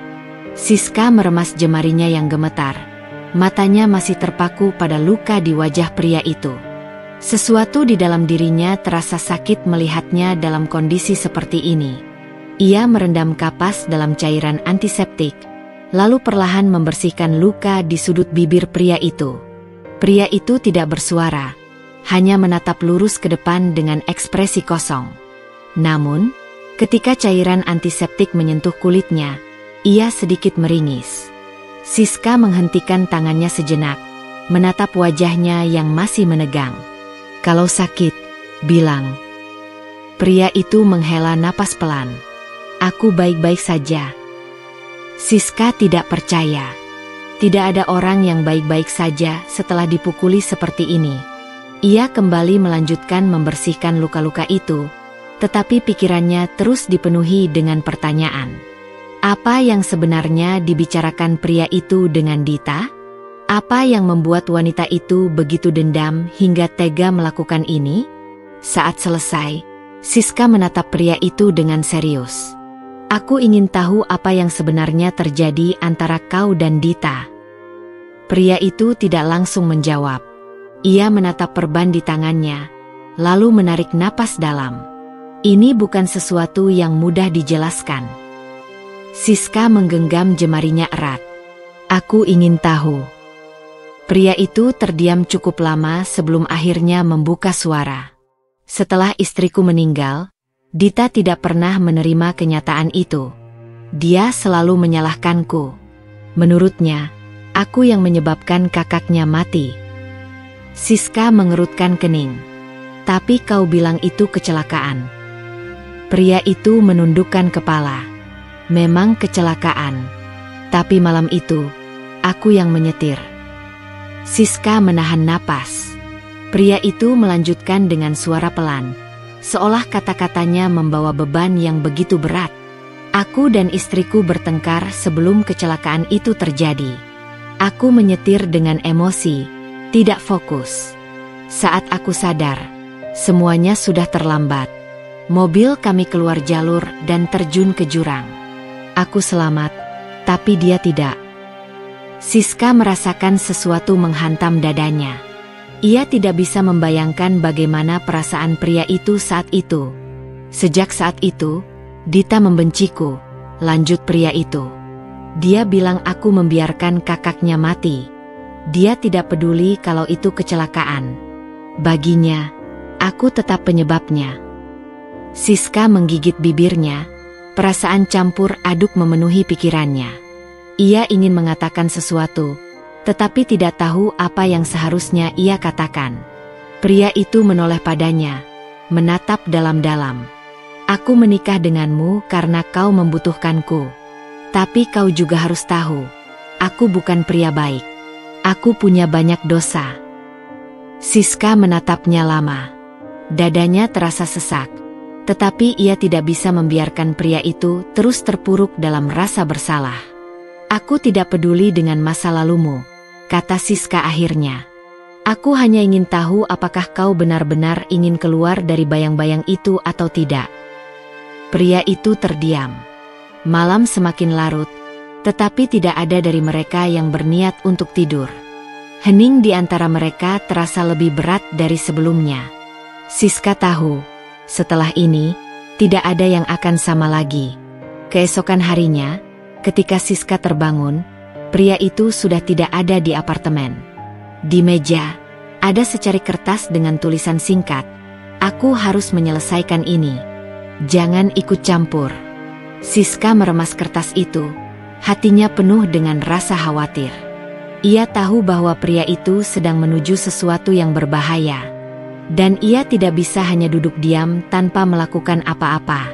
Siska meremas jemarinya yang gemetar. Matanya masih terpaku pada luka di wajah pria itu. Sesuatu di dalam dirinya terasa sakit melihatnya dalam kondisi seperti ini. Ia merendam kapas dalam cairan antiseptik, lalu perlahan membersihkan luka di sudut bibir pria itu. Pria itu tidak bersuara, hanya menatap lurus ke depan dengan ekspresi kosong. Namun, ketika cairan antiseptik menyentuh kulitnya, ia sedikit meringis. Siska menghentikan tangannya sejenak, menatap wajahnya yang masih menegang. Kalau sakit, bilang. Pria itu menghela napas pelan. Aku baik-baik saja. Siska tidak percaya. Tidak ada orang yang baik-baik saja setelah dipukuli seperti ini. Ia kembali melanjutkan membersihkan luka-luka itu, tetapi pikirannya terus dipenuhi dengan pertanyaan. Apa yang sebenarnya dibicarakan pria itu dengan Dita? Apa yang membuat wanita itu begitu dendam hingga tega melakukan ini? Saat selesai, Siska menatap pria itu dengan serius. Aku ingin tahu apa yang sebenarnya terjadi antara kau dan Dita. Pria itu tidak langsung menjawab. Ia menatap perban di tangannya, lalu menarik napas dalam. Ini bukan sesuatu yang mudah dijelaskan. Siska menggenggam jemarinya erat. Aku ingin tahu. Pria itu terdiam cukup lama sebelum akhirnya membuka suara. Setelah istriku meninggal, Dita tidak pernah menerima kenyataan itu. Dia selalu menyalahkanku. Menurutnya, aku yang menyebabkan kakaknya mati. Siska mengerutkan kening. Tapi kau bilang itu kecelakaan. Pria itu menundukkan kepala. Memang kecelakaan. Tapi malam itu, aku yang menyetir. Siska menahan napas. Pria itu melanjutkan dengan suara pelan, seolah kata-katanya membawa beban yang begitu berat. Aku dan istriku bertengkar sebelum kecelakaan itu terjadi. Aku menyetir dengan emosi, tidak fokus. Saat aku sadar, semuanya sudah terlambat. Mobil kami keluar jalur dan terjun ke jurang. Aku selamat, tapi dia tidak. Siska merasakan sesuatu menghantam dadanya. Ia tidak bisa membayangkan bagaimana perasaan pria itu saat itu. Sejak saat itu, Dita membenciku, lanjut pria itu. Dia bilang aku membiarkan kakaknya mati. Dia tidak peduli kalau itu kecelakaan. Baginya, aku tetap penyebabnya. Siska menggigit bibirnya, perasaan campur aduk memenuhi pikirannya. Ia ingin mengatakan sesuatu, tetapi tidak tahu apa yang seharusnya ia katakan. Pria itu menoleh padanya, menatap dalam-dalam. Aku menikah denganmu karena kau membutuhkanku. Tapi kau juga harus tahu, aku bukan pria baik. Aku punya banyak dosa. Siska menatapnya lama. Dadanya terasa sesak, tetapi ia tidak bisa membiarkan pria itu terus terpuruk dalam rasa bersalah. Aku tidak peduli dengan masa lalumu, kata Siska akhirnya. Aku hanya ingin tahu apakah kau benar-benar ingin keluar dari bayang-bayang itu atau tidak. Pria itu terdiam. Malam semakin larut, tetapi tidak ada dari mereka yang berniat untuk tidur. Hening di antara mereka terasa lebih berat dari sebelumnya. Siska tahu, setelah ini, tidak ada yang akan sama lagi. Keesokan harinya, ketika Siska terbangun, pria itu sudah tidak ada di apartemen. Di meja, ada secari kertas dengan tulisan singkat, "Aku harus menyelesaikan ini. Jangan ikut campur." Siska meremas kertas itu, hatinya penuh dengan rasa khawatir. Ia tahu bahwa pria itu sedang menuju sesuatu yang berbahaya. Dan ia tidak bisa hanya duduk diam tanpa melakukan apa-apa.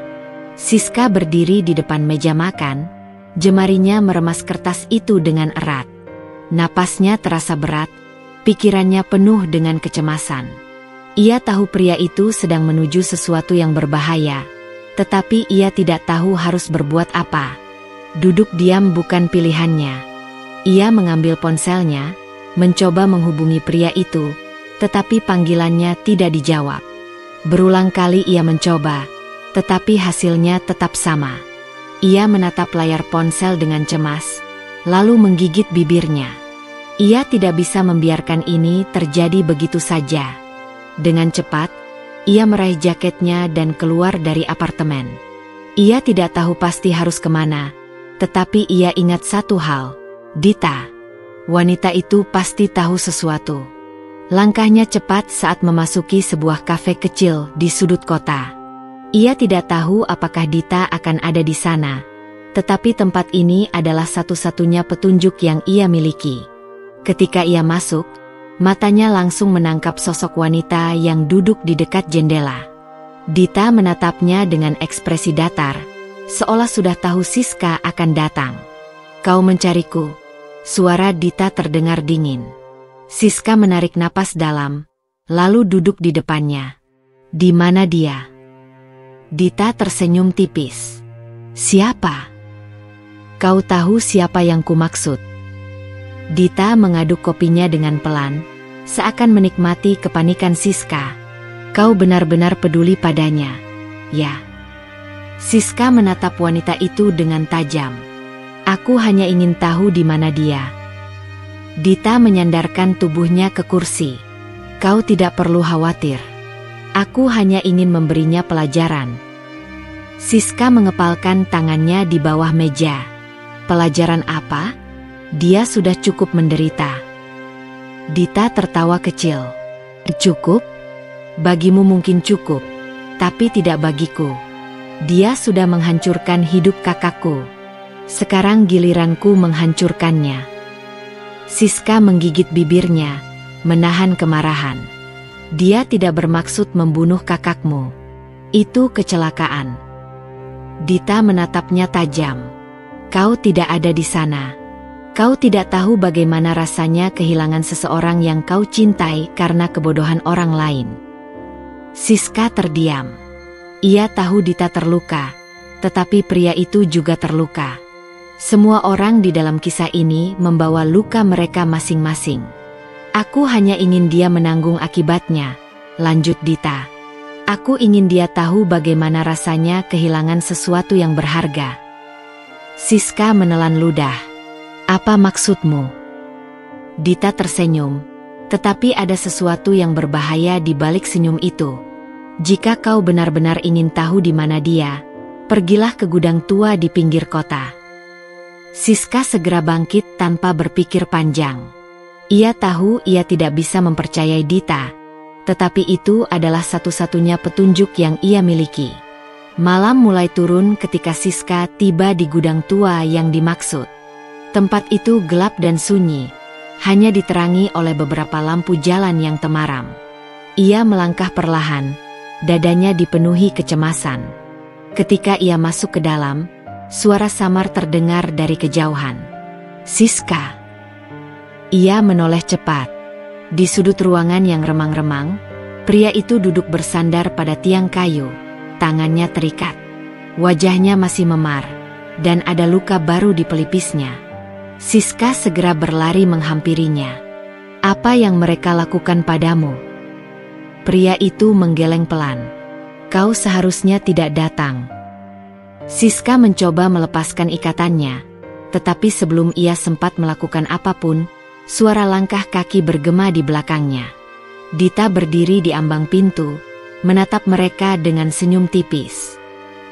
Siska berdiri di depan meja makan, jemarinya meremas kertas itu dengan erat. Napasnya terasa berat, pikirannya penuh dengan kecemasan. Ia tahu pria itu sedang menuju sesuatu yang berbahaya, tetapi ia tidak tahu harus berbuat apa. Duduk diam bukan pilihannya. Ia mengambil ponselnya, mencoba menghubungi pria itu, tetapi panggilannya tidak dijawab. Berulang kali ia mencoba, tetapi hasilnya tetap sama. Ia menatap layar ponsel dengan cemas, lalu menggigit bibirnya. Ia tidak bisa membiarkan ini terjadi begitu saja. Dengan cepat, ia meraih jaketnya dan keluar dari apartemen. Ia tidak tahu pasti harus kemana, tetapi ia ingat satu hal. Dita. Wanita itu pasti tahu sesuatu. Langkahnya cepat saat memasuki sebuah kafe kecil di sudut kota. Ia tidak tahu apakah Dita akan ada di sana, tetapi tempat ini adalah satu-satunya petunjuk yang ia miliki. Ketika ia masuk, matanya langsung menangkap sosok wanita yang duduk di dekat jendela. Dita menatapnya dengan ekspresi datar, seolah sudah tahu Siska akan datang. "Kau mencariku?" Suara Dita terdengar dingin. Siska menarik napas dalam, lalu duduk di depannya. "Di mana dia?" Dita tersenyum tipis. "Siapa?" "Kau tahu siapa yang kumaksud?" Dita mengaduk kopinya dengan pelan, seakan menikmati kepanikan Siska. "Kau benar-benar peduli padanya." "Ya." Siska menatap wanita itu dengan tajam. "Aku hanya ingin tahu di mana dia." Dita menyandarkan tubuhnya ke kursi. "Kau tidak perlu khawatir. Aku hanya ingin memberinya pelajaran." Siska mengepalkan tangannya di bawah meja. "Pelajaran apa? Dia sudah cukup menderita." Dita tertawa kecil. "Cukup? Bagimu mungkin cukup, tapi tidak bagiku. Dia sudah menghancurkan hidup kakakku. Sekarang giliranku menghancurkannya." Siska menggigit bibirnya, menahan kemarahan. "Dia tidak bermaksud membunuh kakakmu. Itu kecelakaan." Dita menatapnya tajam. "Kau tidak ada di sana. Kau tidak tahu bagaimana rasanya kehilangan seseorang yang kau cintai karena kebodohan orang lain." Siska terdiam. Ia tahu Dita terluka, tetapi pria itu juga terluka. Semua orang di dalam kisah ini membawa luka mereka masing-masing. "Aku hanya ingin dia menanggung akibatnya," lanjut Dita. "Aku ingin dia tahu bagaimana rasanya kehilangan sesuatu yang berharga." Siska menelan ludah. "Apa maksudmu?" Dita tersenyum, tetapi ada sesuatu yang berbahaya di balik senyum itu. "Jika kau benar-benar ingin tahu di mana dia, pergilah ke gudang tua di pinggir kota." Siska segera bangkit tanpa berpikir panjang. Ia tahu ia tidak bisa mempercayai Dita, tetapi itu adalah satu-satunya petunjuk yang ia miliki. Malam mulai turun ketika Siska tiba di gudang tua yang dimaksud. Tempat itu gelap dan sunyi, hanya diterangi oleh beberapa lampu jalan yang temaram. Ia melangkah perlahan, dadanya dipenuhi kecemasan. Ketika ia masuk ke dalam, suara samar terdengar dari kejauhan. "Siska." Ia menoleh cepat. Di sudut ruangan yang remang-remang, pria itu duduk bersandar pada tiang kayu, tangannya terikat. Wajahnya masih memar, dan ada luka baru di pelipisnya. Siska segera berlari menghampirinya. "Apa yang mereka lakukan padamu?" Pria itu menggeleng pelan. "Kau seharusnya tidak datang." Siska mencoba melepaskan ikatannya, tetapi sebelum ia sempat melakukan apapun, Suara langkah kaki bergema di belakangnya. Dita berdiri di ambang pintu, menatap mereka dengan senyum tipis.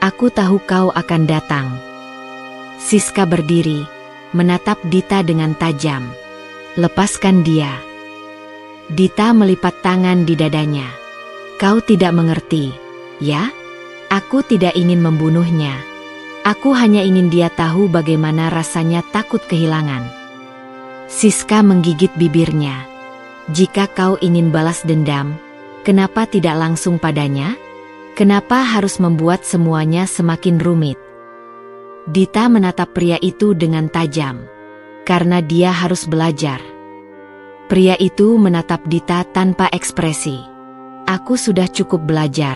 "Aku tahu kau akan datang." Siska berdiri, menatap Dita dengan tajam. "Lepaskan dia." Dita melipat tangan di dadanya. "Kau tidak mengerti, ya? Aku tidak ingin membunuhnya. Aku hanya ingin dia tahu bagaimana rasanya takut kehilangan." Siska menggigit bibirnya. "Jika kau ingin balas dendam, kenapa tidak langsung padanya? Kenapa harus membuat semuanya semakin rumit?" Dita menatap pria itu dengan tajam. Karena dia harus belajar. Pria itu menatap Dita tanpa ekspresi. "Aku sudah cukup belajar."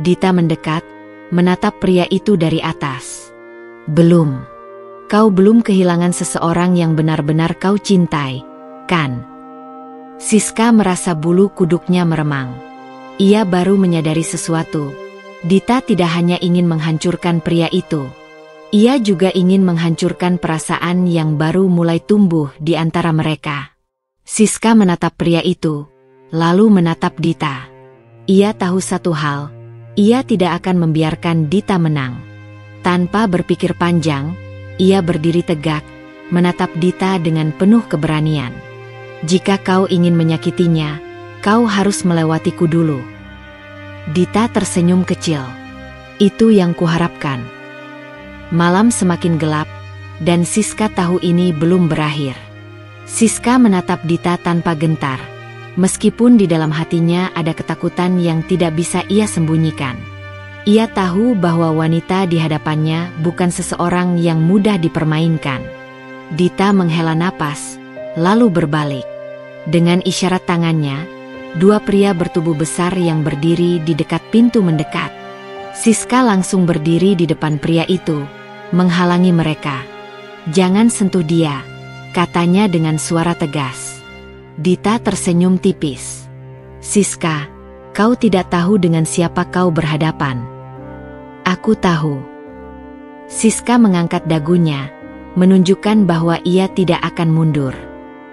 Dita mendekat, menatap pria itu dari atas. "Belum. Kau belum kehilangan seseorang yang benar-benar kau cintai, kan?" Siska merasa bulu kuduknya meremang. Ia baru menyadari sesuatu. Dita tidak hanya ingin menghancurkan pria itu. Ia juga ingin menghancurkan perasaan yang baru mulai tumbuh di antara mereka. Siska menatap pria itu, lalu menatap Dita. Ia tahu satu hal, ia tidak akan membiarkan Dita menang. Tanpa berpikir panjang, ia berdiri tegak, menatap Dita dengan penuh keberanian. "Jika kau ingin menyakitinya, kau harus melewatiku dulu." Dita tersenyum kecil. "Itu yang kuharapkan." Malam semakin gelap, dan Siska tahu ini belum berakhir. Siska menatap Dita tanpa gentar, meskipun di dalam hatinya ada ketakutan yang tidak bisa ia sembunyikan. Ia tahu bahwa wanita di hadapannya bukan seseorang yang mudah dipermainkan. Dita menghela napas, lalu berbalik. Dengan isyarat tangannya, dua pria bertubuh besar yang berdiri di dekat pintu mendekat. Siska langsung berdiri di depan pria itu, menghalangi mereka. "Jangan sentuh dia," katanya dengan suara tegas. Dita tersenyum tipis. "Siska, kau tidak tahu dengan siapa kau berhadapan." "Aku tahu." Siska mengangkat dagunya, menunjukkan bahwa ia tidak akan mundur.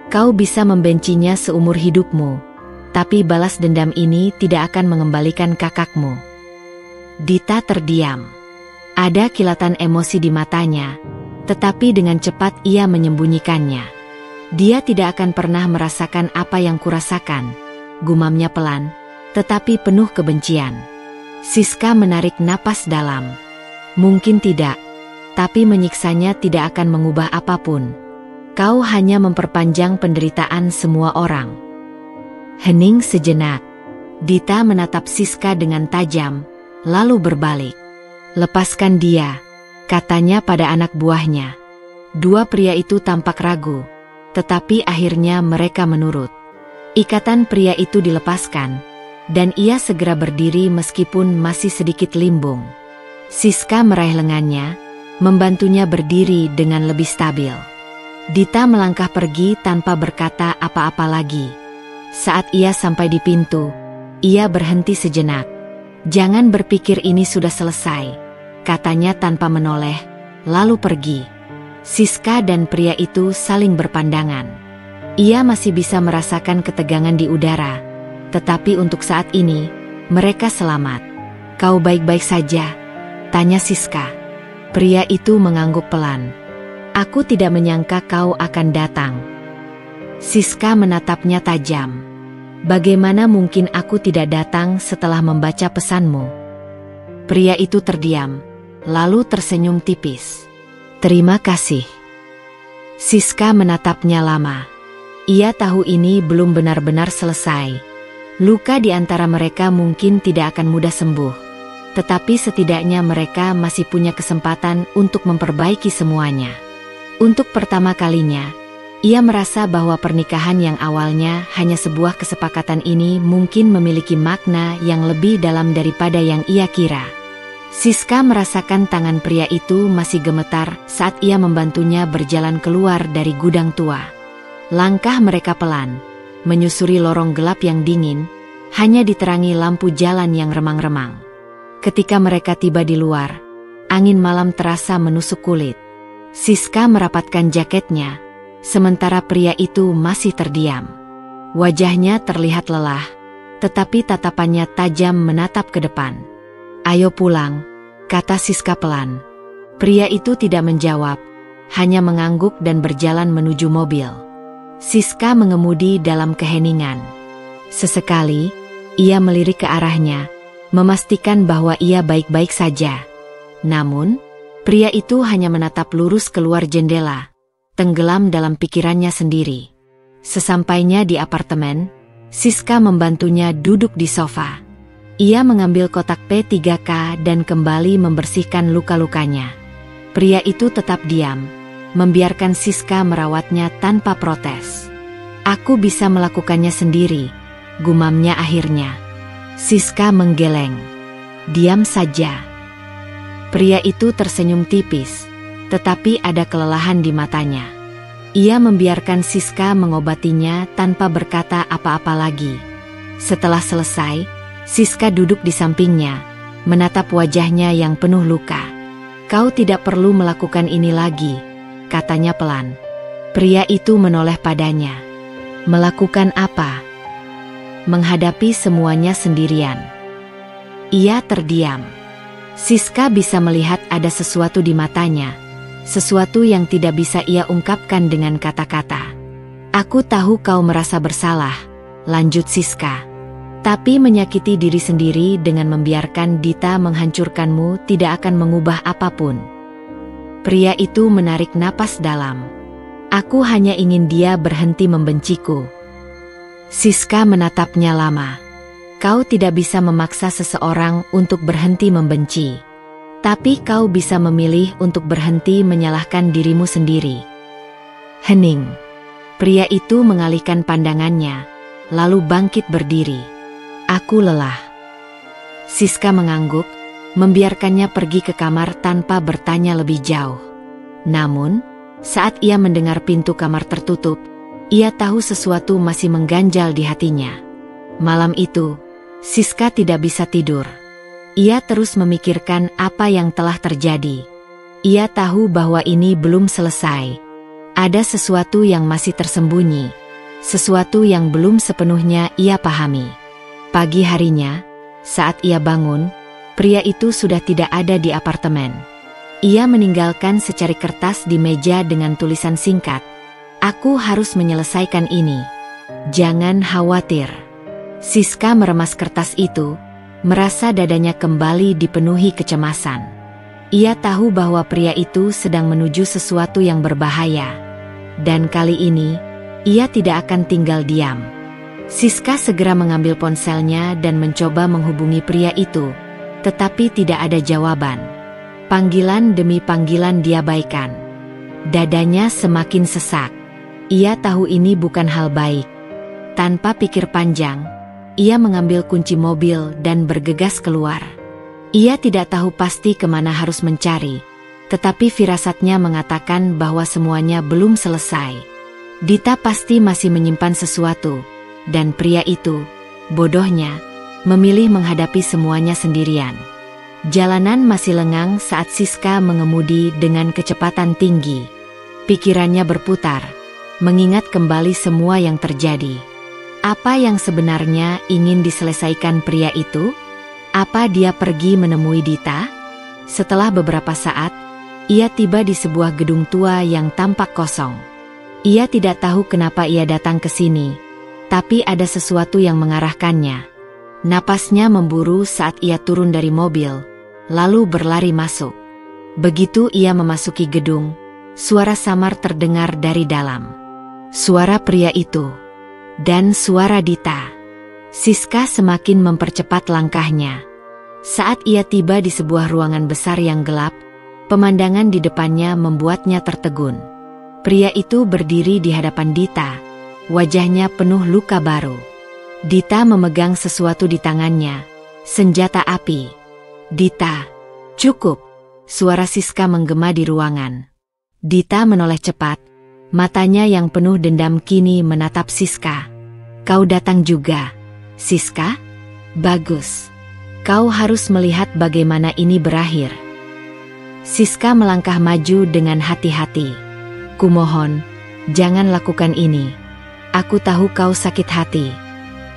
"Kau bisa membencinya seumur hidupmu, tapi balas dendam ini tidak akan mengembalikan kakakmu." Dita terdiam. Ada kilatan emosi di matanya, tetapi dengan cepat ia menyembunyikannya. "Dia tidak akan pernah merasakan apa yang kurasakan," gumamnya pelan, tetapi penuh kebencian. Siska menarik napas dalam. "Mungkin tidak, tapi menyiksanya tidak akan mengubah apapun. Kau hanya memperpanjang penderitaan semua orang." Hening sejenak. Dita menatap Siska dengan tajam, lalu berbalik. "Lepaskan dia," katanya pada anak buahnya. Dua pria itu tampak ragu, tetapi akhirnya mereka menurut. Ikatan pria itu dilepaskan, dan ia segera berdiri meskipun masih sedikit limbung. Siska meraih lengannya, membantunya berdiri dengan lebih stabil. Dita melangkah pergi tanpa berkata apa-apa lagi. Saat ia sampai di pintu, ia berhenti sejenak. "Jangan berpikir ini sudah selesai," katanya tanpa menoleh, lalu pergi. Siska dan pria itu saling berpandangan. Ia masih bisa merasakan ketegangan di udara, tetapi untuk saat ini, mereka selamat. "Kau baik-baik saja?" tanya Siska. Pria itu mengangguk pelan. "Aku tidak menyangka kau akan datang." Siska menatapnya tajam. "Bagaimana mungkin aku tidak datang setelah membaca pesanmu?" Pria itu terdiam, lalu tersenyum tipis. "Terima kasih." Siska menatapnya lama. Ia tahu ini belum benar-benar selesai. Luka di antara mereka mungkin tidak akan mudah sembuh, tetapi setidaknya mereka masih punya kesempatan untuk memperbaiki semuanya. Untuk pertama kalinya, ia merasa bahwa pernikahan yang awalnya hanya sebuah kesepakatan ini mungkin memiliki makna yang lebih dalam daripada yang ia kira. Siska merasakan tangan pria itu masih gemetar saat ia membantunya berjalan keluar dari gudang tua. Langkah mereka pelan, menyusuri lorong gelap yang dingin, hanya diterangi lampu jalan yang remang-remang. Ketika mereka tiba di luar, angin malam terasa menusuk kulit. Siska merapatkan jaketnya, sementara pria itu masih terdiam. Wajahnya terlihat lelah, tetapi tatapannya tajam menatap ke depan. "Ayo pulang," kata Siska pelan. Pria itu tidak menjawab, hanya mengangguk dan berjalan menuju mobil. Siska mengemudi dalam keheningan. Sesekali, ia melirik ke arahnya, memastikan bahwa ia baik-baik saja. Namun, pria itu hanya menatap lurus keluar jendela, tenggelam dalam pikirannya sendiri. Sesampainya di apartemen, Siska membantunya duduk di sofa. Ia mengambil kotak P3K dan kembali membersihkan luka-lukanya. Pria itu tetap diam, membiarkan Siska merawatnya tanpa protes. "Aku bisa melakukannya sendiri," gumamnya akhirnya. Siska menggeleng. "Diam saja." Pria itu tersenyum tipis, tetapi ada kelelahan di matanya. Ia membiarkan Siska mengobatinya tanpa berkata apa-apa lagi. Setelah selesai, Siska duduk di sampingnya, menatap wajahnya yang penuh luka. "Kau tidak perlu melakukan ini lagi," katanya pelan. Pria itu menoleh padanya. "Melakukan apa?" "Menghadapi semuanya sendirian." Ia terdiam. Siska bisa melihat ada sesuatu di matanya, sesuatu yang tidak bisa ia ungkapkan dengan kata-kata. "Aku tahu kau merasa bersalah," lanjut Siska. "Tapi menyakiti diri sendiri dengan membiarkan Dita menghancurkanmu tidak akan mengubah apapun." Pria itu menarik napas dalam. "Aku hanya ingin dia berhenti membenciku." Siska menatapnya lama. "Kau tidak bisa memaksa seseorang untuk berhenti membenci. Tapi kau bisa memilih untuk berhenti menyalahkan dirimu sendiri." Hening. Pria itu mengalihkan pandangannya, lalu bangkit berdiri. "Aku lelah." Siska mengangguk, membiarkannya pergi ke kamar tanpa bertanya lebih jauh. Namun, saat ia mendengar pintu kamar tertutup, ia tahu sesuatu masih mengganjal di hatinya. Malam itu, Siska tidak bisa tidur. Ia terus memikirkan apa yang telah terjadi. Ia tahu bahwa ini belum selesai. Ada sesuatu yang masih tersembunyi, sesuatu yang belum sepenuhnya ia pahami. Pagi harinya, saat ia bangun, pria itu sudah tidak ada di apartemen. Ia meninggalkan secari kertas di meja dengan tulisan singkat, "Aku harus menyelesaikan ini. Jangan khawatir." Siska meremas kertas itu, merasa dadanya kembali dipenuhi kecemasan. Ia tahu bahwa pria itu sedang menuju sesuatu yang berbahaya. Dan kali ini, ia tidak akan tinggal diam. Siska segera mengambil ponselnya dan mencoba menghubungi pria itu, tetapi tidak ada jawaban. Panggilan demi panggilan diabaikan. Dadanya semakin sesak. Ia tahu ini bukan hal baik. Tanpa pikir panjang, ia mengambil kunci mobil dan bergegas keluar. Ia tidak tahu pasti kemana harus mencari, tetapi firasatnya mengatakan bahwa semuanya belum selesai. Dita pasti masih menyimpan sesuatu. Dan pria itu, bodohnya, memilih menghadapi semuanya sendirian. Jalanan masih lengang saat Siska mengemudi dengan kecepatan tinggi. Pikirannya berputar, mengingat kembali semua yang terjadi. Apa yang sebenarnya ingin diselesaikan pria itu? Apa dia pergi menemui Dita? Setelah beberapa saat, ia tiba di sebuah gedung tua yang tampak kosong. Ia tidak tahu kenapa ia datang ke sini. Tapi ada sesuatu yang mengarahkannya. Napasnya memburu saat ia turun dari mobil, lalu berlari masuk. Begitu ia memasuki gedung, suara samar terdengar dari dalam. Suara pria itu. Dan suara Dita. Siska semakin mempercepat langkahnya. Saat ia tiba di sebuah ruangan besar yang gelap, pemandangan di depannya membuatnya tertegun. Pria itu berdiri di hadapan Dita. Wajahnya penuh luka baru. Dita memegang sesuatu di tangannya, senjata api. "Dita, cukup!" Suara Siska menggema di ruangan. Dita menoleh cepat, matanya yang penuh dendam kini menatap Siska. "Kau datang juga, Siska? Bagus. Kau harus melihat bagaimana ini berakhir." Siska melangkah maju dengan hati-hati. "Kumohon, Jangan lakukan ini. Aku tahu kau sakit hati.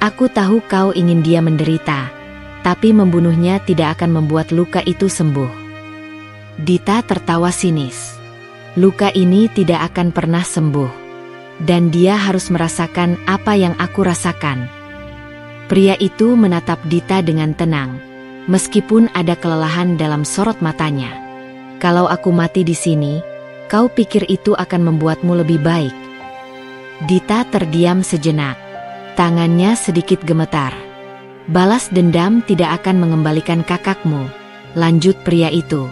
Aku tahu kau ingin dia menderita. Tapi membunuhnya tidak akan membuat luka itu sembuh. Dita tertawa sinis. Luka ini tidak akan pernah sembuh. Dan dia harus merasakan apa yang aku rasakan. Pria itu menatap Dita dengan tenang. Meskipun ada kelelahan dalam sorot matanya. Kalau aku mati di sini, kau pikir itu akan membuatmu lebih baik? Dita terdiam sejenak. Tangannya sedikit gemetar. Balas dendam tidak akan mengembalikan kakakmu, lanjut pria itu.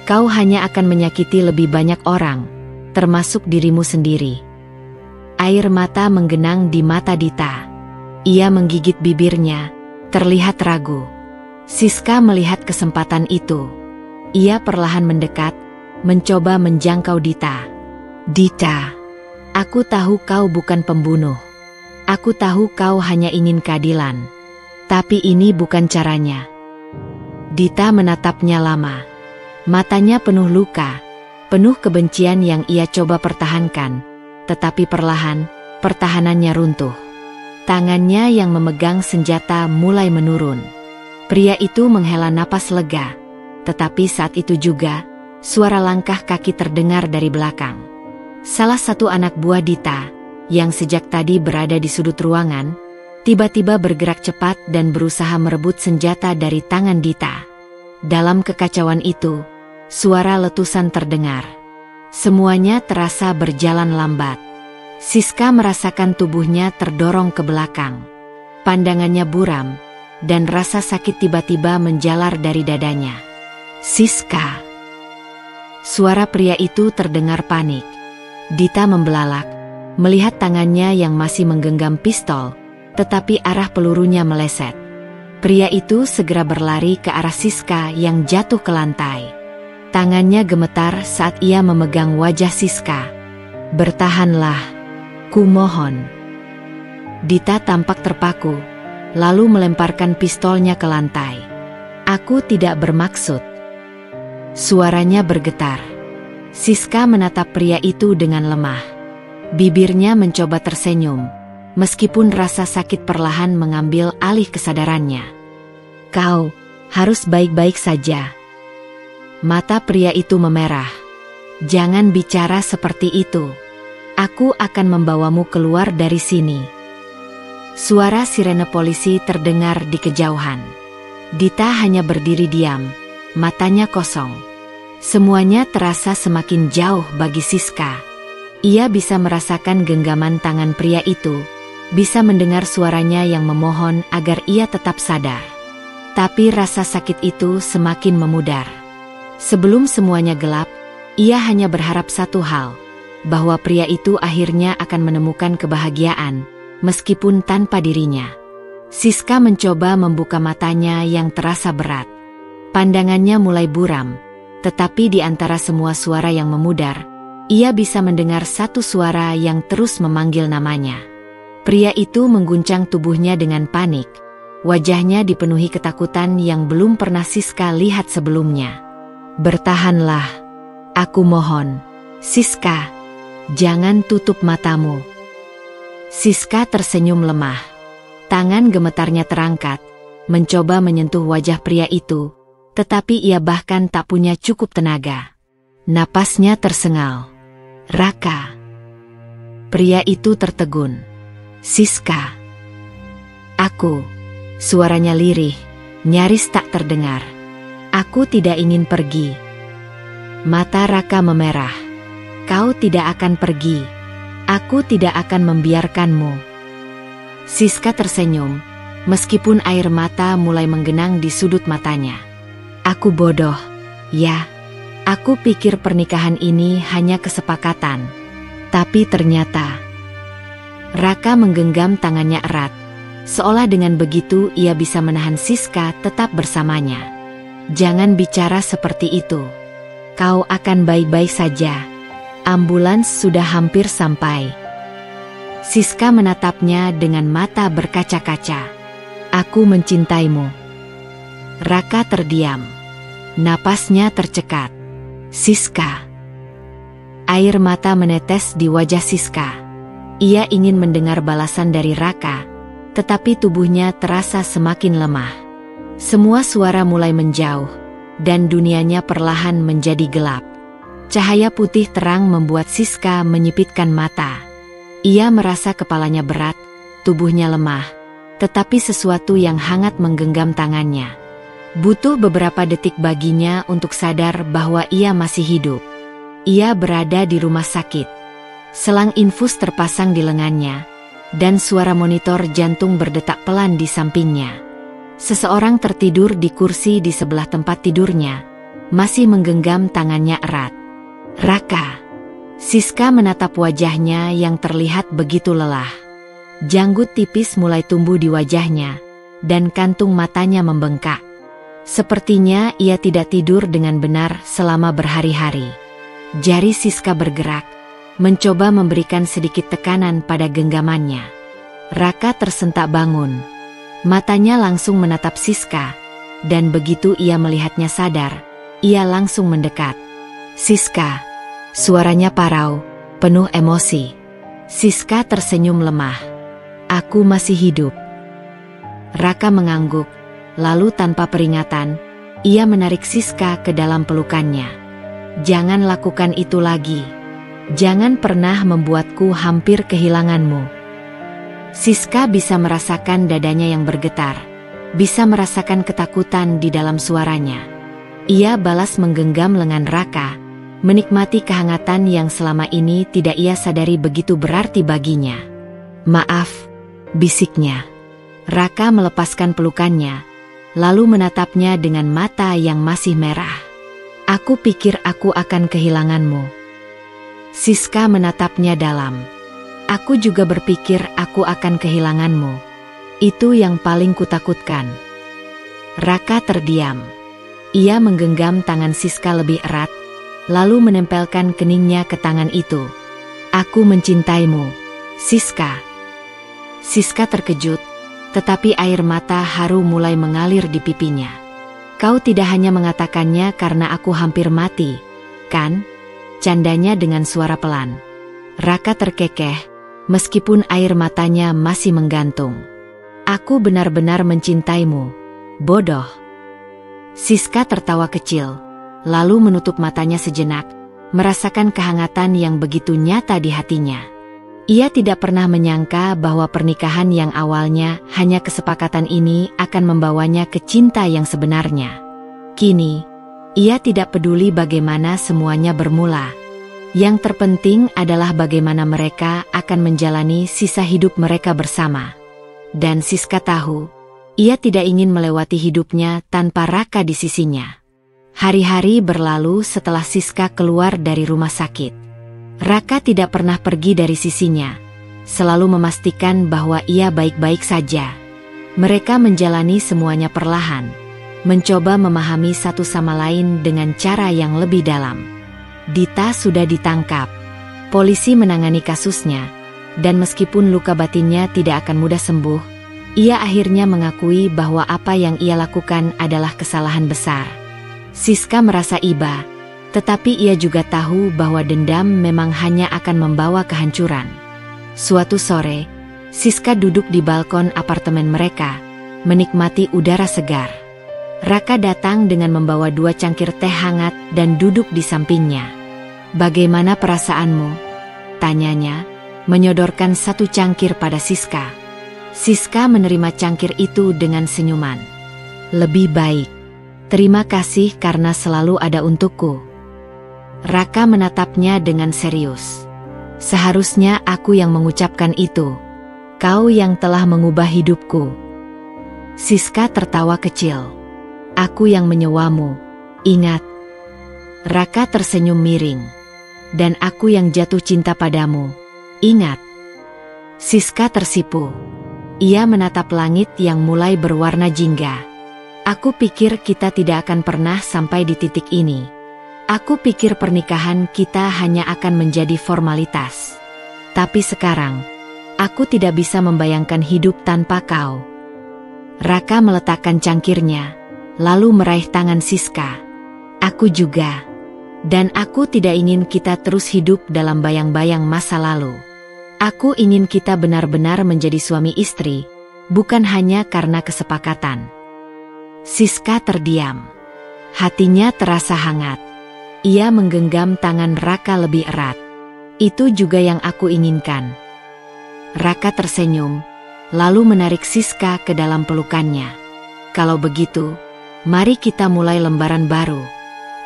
Kau hanya akan menyakiti lebih banyak orang, termasuk dirimu sendiri. Air mata menggenang di mata Dita. Ia menggigit bibirnya, terlihat ragu. Siska melihat kesempatan itu. Ia perlahan mendekat, mencoba menjangkau Dita. Dita, aku tahu kau bukan pembunuh. Aku tahu kau hanya ingin keadilan. Tapi ini bukan caranya. Dita menatapnya lama. Matanya penuh luka, penuh kebencian yang ia coba pertahankan. Tetapi perlahan, pertahanannya runtuh. Tangannya yang memegang senjata mulai menurun. Pria itu menghela napas lega. Tetapi saat itu juga, suara langkah kaki terdengar dari belakang. Salah satu anak buah Dita, yang sejak tadi berada di sudut ruangan, tiba-tiba bergerak cepat dan berusaha merebut senjata dari tangan Dita. Dalam kekacauan itu, suara letusan terdengar. Semuanya terasa berjalan lambat. Siska merasakan tubuhnya terdorong ke belakang. Pandangannya buram, dan rasa sakit tiba-tiba menjalar dari dadanya. Siska. Suara pria itu terdengar panik. Dita membelalak, melihat tangannya yang masih menggenggam pistol, tetapi arah pelurunya meleset. Pria itu segera berlari ke arah Siska yang jatuh ke lantai. Tangannya gemetar saat ia memegang wajah Siska. Bertahanlah, kumohon. Dita tampak terpaku, lalu melemparkan pistolnya ke lantai. Aku tidak bermaksud. Suaranya bergetar. Siska menatap pria itu dengan lemah. Bibirnya mencoba tersenyum, meskipun rasa sakit perlahan mengambil alih kesadarannya. Kau harus baik-baik saja. Mata pria itu memerah. Jangan bicara seperti itu. Aku akan membawamu keluar dari sini. Suara sirene polisi terdengar di kejauhan. Dita hanya berdiri diam, matanya kosong. Semuanya terasa semakin jauh bagi Siska. Ia bisa merasakan genggaman tangan pria itu, bisa mendengar suaranya yang memohon agar ia tetap sadar. Tapi rasa sakit itu semakin memudar. Sebelum semuanya gelap, ia hanya berharap satu hal, bahwa pria itu akhirnya akan menemukan kebahagiaan, meskipun tanpa dirinya. Siska mencoba membuka matanya yang terasa berat. Pandangannya mulai buram, tetapi di antara semua suara yang memudar, ia bisa mendengar satu suara yang terus memanggil namanya. Pria itu mengguncang tubuhnya dengan panik. Wajahnya dipenuhi ketakutan yang belum pernah Siska lihat sebelumnya. Bertahanlah. Aku mohon. Siska, jangan tutup matamu. Siska tersenyum lemah. Tangan gemetarnya terangkat, mencoba menyentuh wajah pria itu, tetapi ia bahkan tak punya cukup tenaga. Napasnya tersengal. Raka. Pria itu tertegun. Siska. Aku. Suaranya lirih, nyaris tak terdengar. Aku tidak ingin pergi. Mata Raka memerah. Kau tidak akan pergi. Aku tidak akan membiarkanmu. Siska tersenyum, meskipun air mata mulai menggenang di sudut matanya. Aku bodoh, ya. Aku pikir pernikahan ini hanya kesepakatan. Tapi ternyata... Raka menggenggam tangannya erat. Seolah dengan begitu ia bisa menahan Siska tetap bersamanya. Jangan bicara seperti itu. Kau akan baik-baik saja. Ambulans sudah hampir sampai. Siska menatapnya dengan mata berkaca-kaca. Aku mencintaimu. Raka terdiam. Napasnya tercekat. Siska. Air mata menetes di wajah Siska. Ia ingin mendengar balasan dari Raka, tetapi tubuhnya terasa semakin lemah. Semua suara mulai menjauh, dan dunianya perlahan menjadi gelap. Cahaya putih terang membuat Siska menyipitkan mata. Ia merasa kepalanya berat, tubuhnya lemah, tetapi sesuatu yang hangat menggenggam tangannya. Butuh beberapa detik baginya untuk sadar bahwa ia masih hidup. Ia berada di rumah sakit. Selang infus terpasang di lengannya, dan suara monitor jantung berdetak pelan di sampingnya. Seseorang tertidur di kursi di sebelah tempat tidurnya, masih menggenggam tangannya erat. Raka. Siska menatap wajahnya yang terlihat begitu lelah. Janggut tipis mulai tumbuh di wajahnya, dan kantung matanya membengkak. Sepertinya ia tidak tidur dengan benar selama berhari-hari. Jari Siska bergerak, mencoba memberikan sedikit tekanan pada genggamannya. Raka tersentak bangun. Matanya langsung menatap Siska, dan begitu ia melihatnya sadar, ia langsung mendekat. Siska. Suaranya parau, penuh emosi. Siska tersenyum lemah. Aku masih hidup. Raka mengangguk, lalu tanpa peringatan, ia menarik Siska ke dalam pelukannya. Jangan lakukan itu lagi. Jangan pernah membuatku hampir kehilanganmu. Siska bisa merasakan dadanya yang bergetar, bisa merasakan ketakutan di dalam suaranya. Ia balas menggenggam lengan Raka, menikmati kehangatan yang selama ini tidak ia sadari begitu berarti baginya. Maaf, bisiknya. Raka melepaskan pelukannya, lalu menatapnya dengan mata yang masih merah. Aku pikir aku akan kehilanganmu. Siska menatapnya dalam. Aku juga berpikir aku akan kehilanganmu. Itu yang paling kutakutkan. Raka terdiam. Ia menggenggam tangan Siska lebih erat, lalu menempelkan keningnya ke tangan itu. Aku mencintaimu, Siska. Siska terkejut, tetapi air mata haru mulai mengalir di pipinya. Kau tidak hanya mengatakannya karena aku hampir mati, kan? Candanya dengan suara pelan. Raka terkekeh, meskipun air matanya masih menggantung. Aku benar-benar mencintaimu, bodoh. Siska tertawa kecil, lalu menutup matanya sejenak, merasakan kehangatan yang begitu nyata di hatinya. Ia tidak pernah menyangka bahwa pernikahan yang awalnya hanya kesepakatan ini akan membawanya ke cinta yang sebenarnya. Kini, ia tidak peduli bagaimana semuanya bermula. Yang terpenting adalah bagaimana mereka akan menjalani sisa hidup mereka bersama. Dan Siska tahu, ia tidak ingin melewati hidupnya tanpa Raka di sisinya. Hari-hari berlalu setelah Siska keluar dari rumah sakit. Raka tidak pernah pergi dari sisinya, selalu memastikan bahwa ia baik-baik saja. Mereka menjalani semuanya perlahan, mencoba memahami satu sama lain dengan cara yang lebih dalam. Dita sudah ditangkap. Polisi menangani kasusnya, dan meskipun luka batinnya tidak akan mudah sembuh, ia akhirnya mengakui bahwa apa yang ia lakukan adalah kesalahan besar. Siska merasa iba, tetapi ia juga tahu bahwa dendam memang hanya akan membawa kehancuran. Suatu sore, Siska duduk di balkon apartemen mereka, menikmati udara segar. Raka datang dengan membawa 2 cangkir teh hangat dan duduk di sampingnya. Bagaimana perasaanmu? Tanyanya, menyodorkan 1 cangkir pada Siska. Siska menerima cangkir itu dengan senyuman. Lebih baik. Terima kasih karena selalu ada untukku. Raka menatapnya dengan serius. Seharusnya aku yang mengucapkan itu. Kau yang telah mengubah hidupku. Siska tertawa kecil. Aku yang menyewamu. Ingat. Raka tersenyum miring. Dan aku yang jatuh cinta padamu. Ingat. Siska tersipu. Ia menatap langit yang mulai berwarna jingga. Aku pikir kita tidak akan pernah sampai di titik ini. Aku pikir pernikahan kita hanya akan menjadi formalitas. Tapi sekarang, aku tidak bisa membayangkan hidup tanpa kau. Raka meletakkan cangkirnya, lalu meraih tangan Siska. Aku juga. Dan aku tidak ingin kita terus hidup dalam bayang-bayang masa lalu. Aku ingin kita benar-benar menjadi suami istri, bukan hanya karena kesepakatan. Siska terdiam. Hatinya terasa hangat. Ia menggenggam tangan Raka lebih erat. Itu juga yang aku inginkan. Raka tersenyum, lalu menarik Siska ke dalam pelukannya. Kalau begitu, mari kita mulai lembaran baru.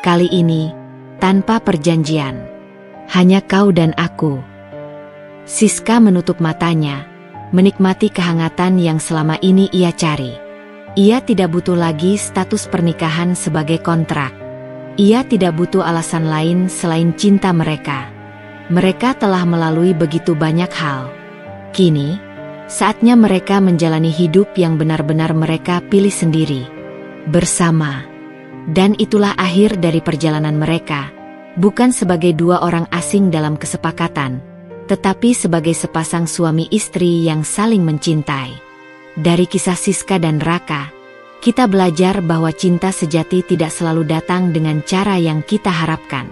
Kali ini, tanpa perjanjian. Hanya kau dan aku. Siska menutup matanya, menikmati kehangatan yang selama ini ia cari. Ia tidak butuh lagi status pernikahan sebagai kontrak. Ia tidak butuh alasan lain selain cinta mereka. Mereka telah melalui begitu banyak hal. Kini, saatnya mereka menjalani hidup yang benar-benar mereka pilih sendiri. Bersama. Dan itulah akhir dari perjalanan mereka. Bukan sebagai dua orang asing dalam kesepakatan, tetapi sebagai sepasang suami istri yang saling mencintai. Dari kisah Siska dan Raka, kita belajar bahwa cinta sejati tidak selalu datang dengan cara yang kita harapkan.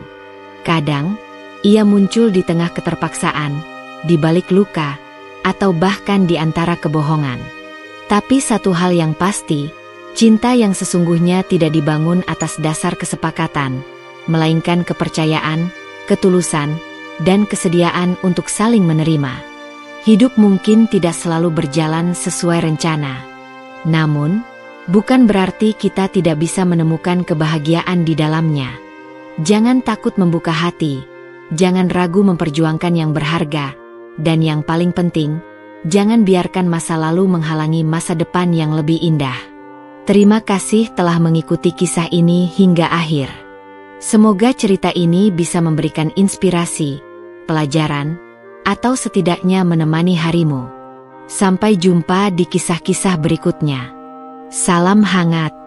Kadang, ia muncul di tengah keterpaksaan, di balik luka, atau bahkan di antara kebohongan. Tapi satu hal yang pasti, cinta yang sesungguhnya tidak dibangun atas dasar kesepakatan, melainkan kepercayaan, ketulusan, dan kesediaan untuk saling menerima. Hidup mungkin tidak selalu berjalan sesuai rencana. Namun, bukan berarti kita tidak bisa menemukan kebahagiaan di dalamnya. Jangan takut membuka hati, jangan ragu memperjuangkan yang berharga, dan yang paling penting, jangan biarkan masa lalu menghalangi masa depan yang lebih indah. Terima kasih telah mengikuti kisah ini hingga akhir. Semoga cerita ini bisa memberikan inspirasi, pelajaran, atau setidaknya menemani harimu. Sampai jumpa di kisah-kisah berikutnya. Salam hangat.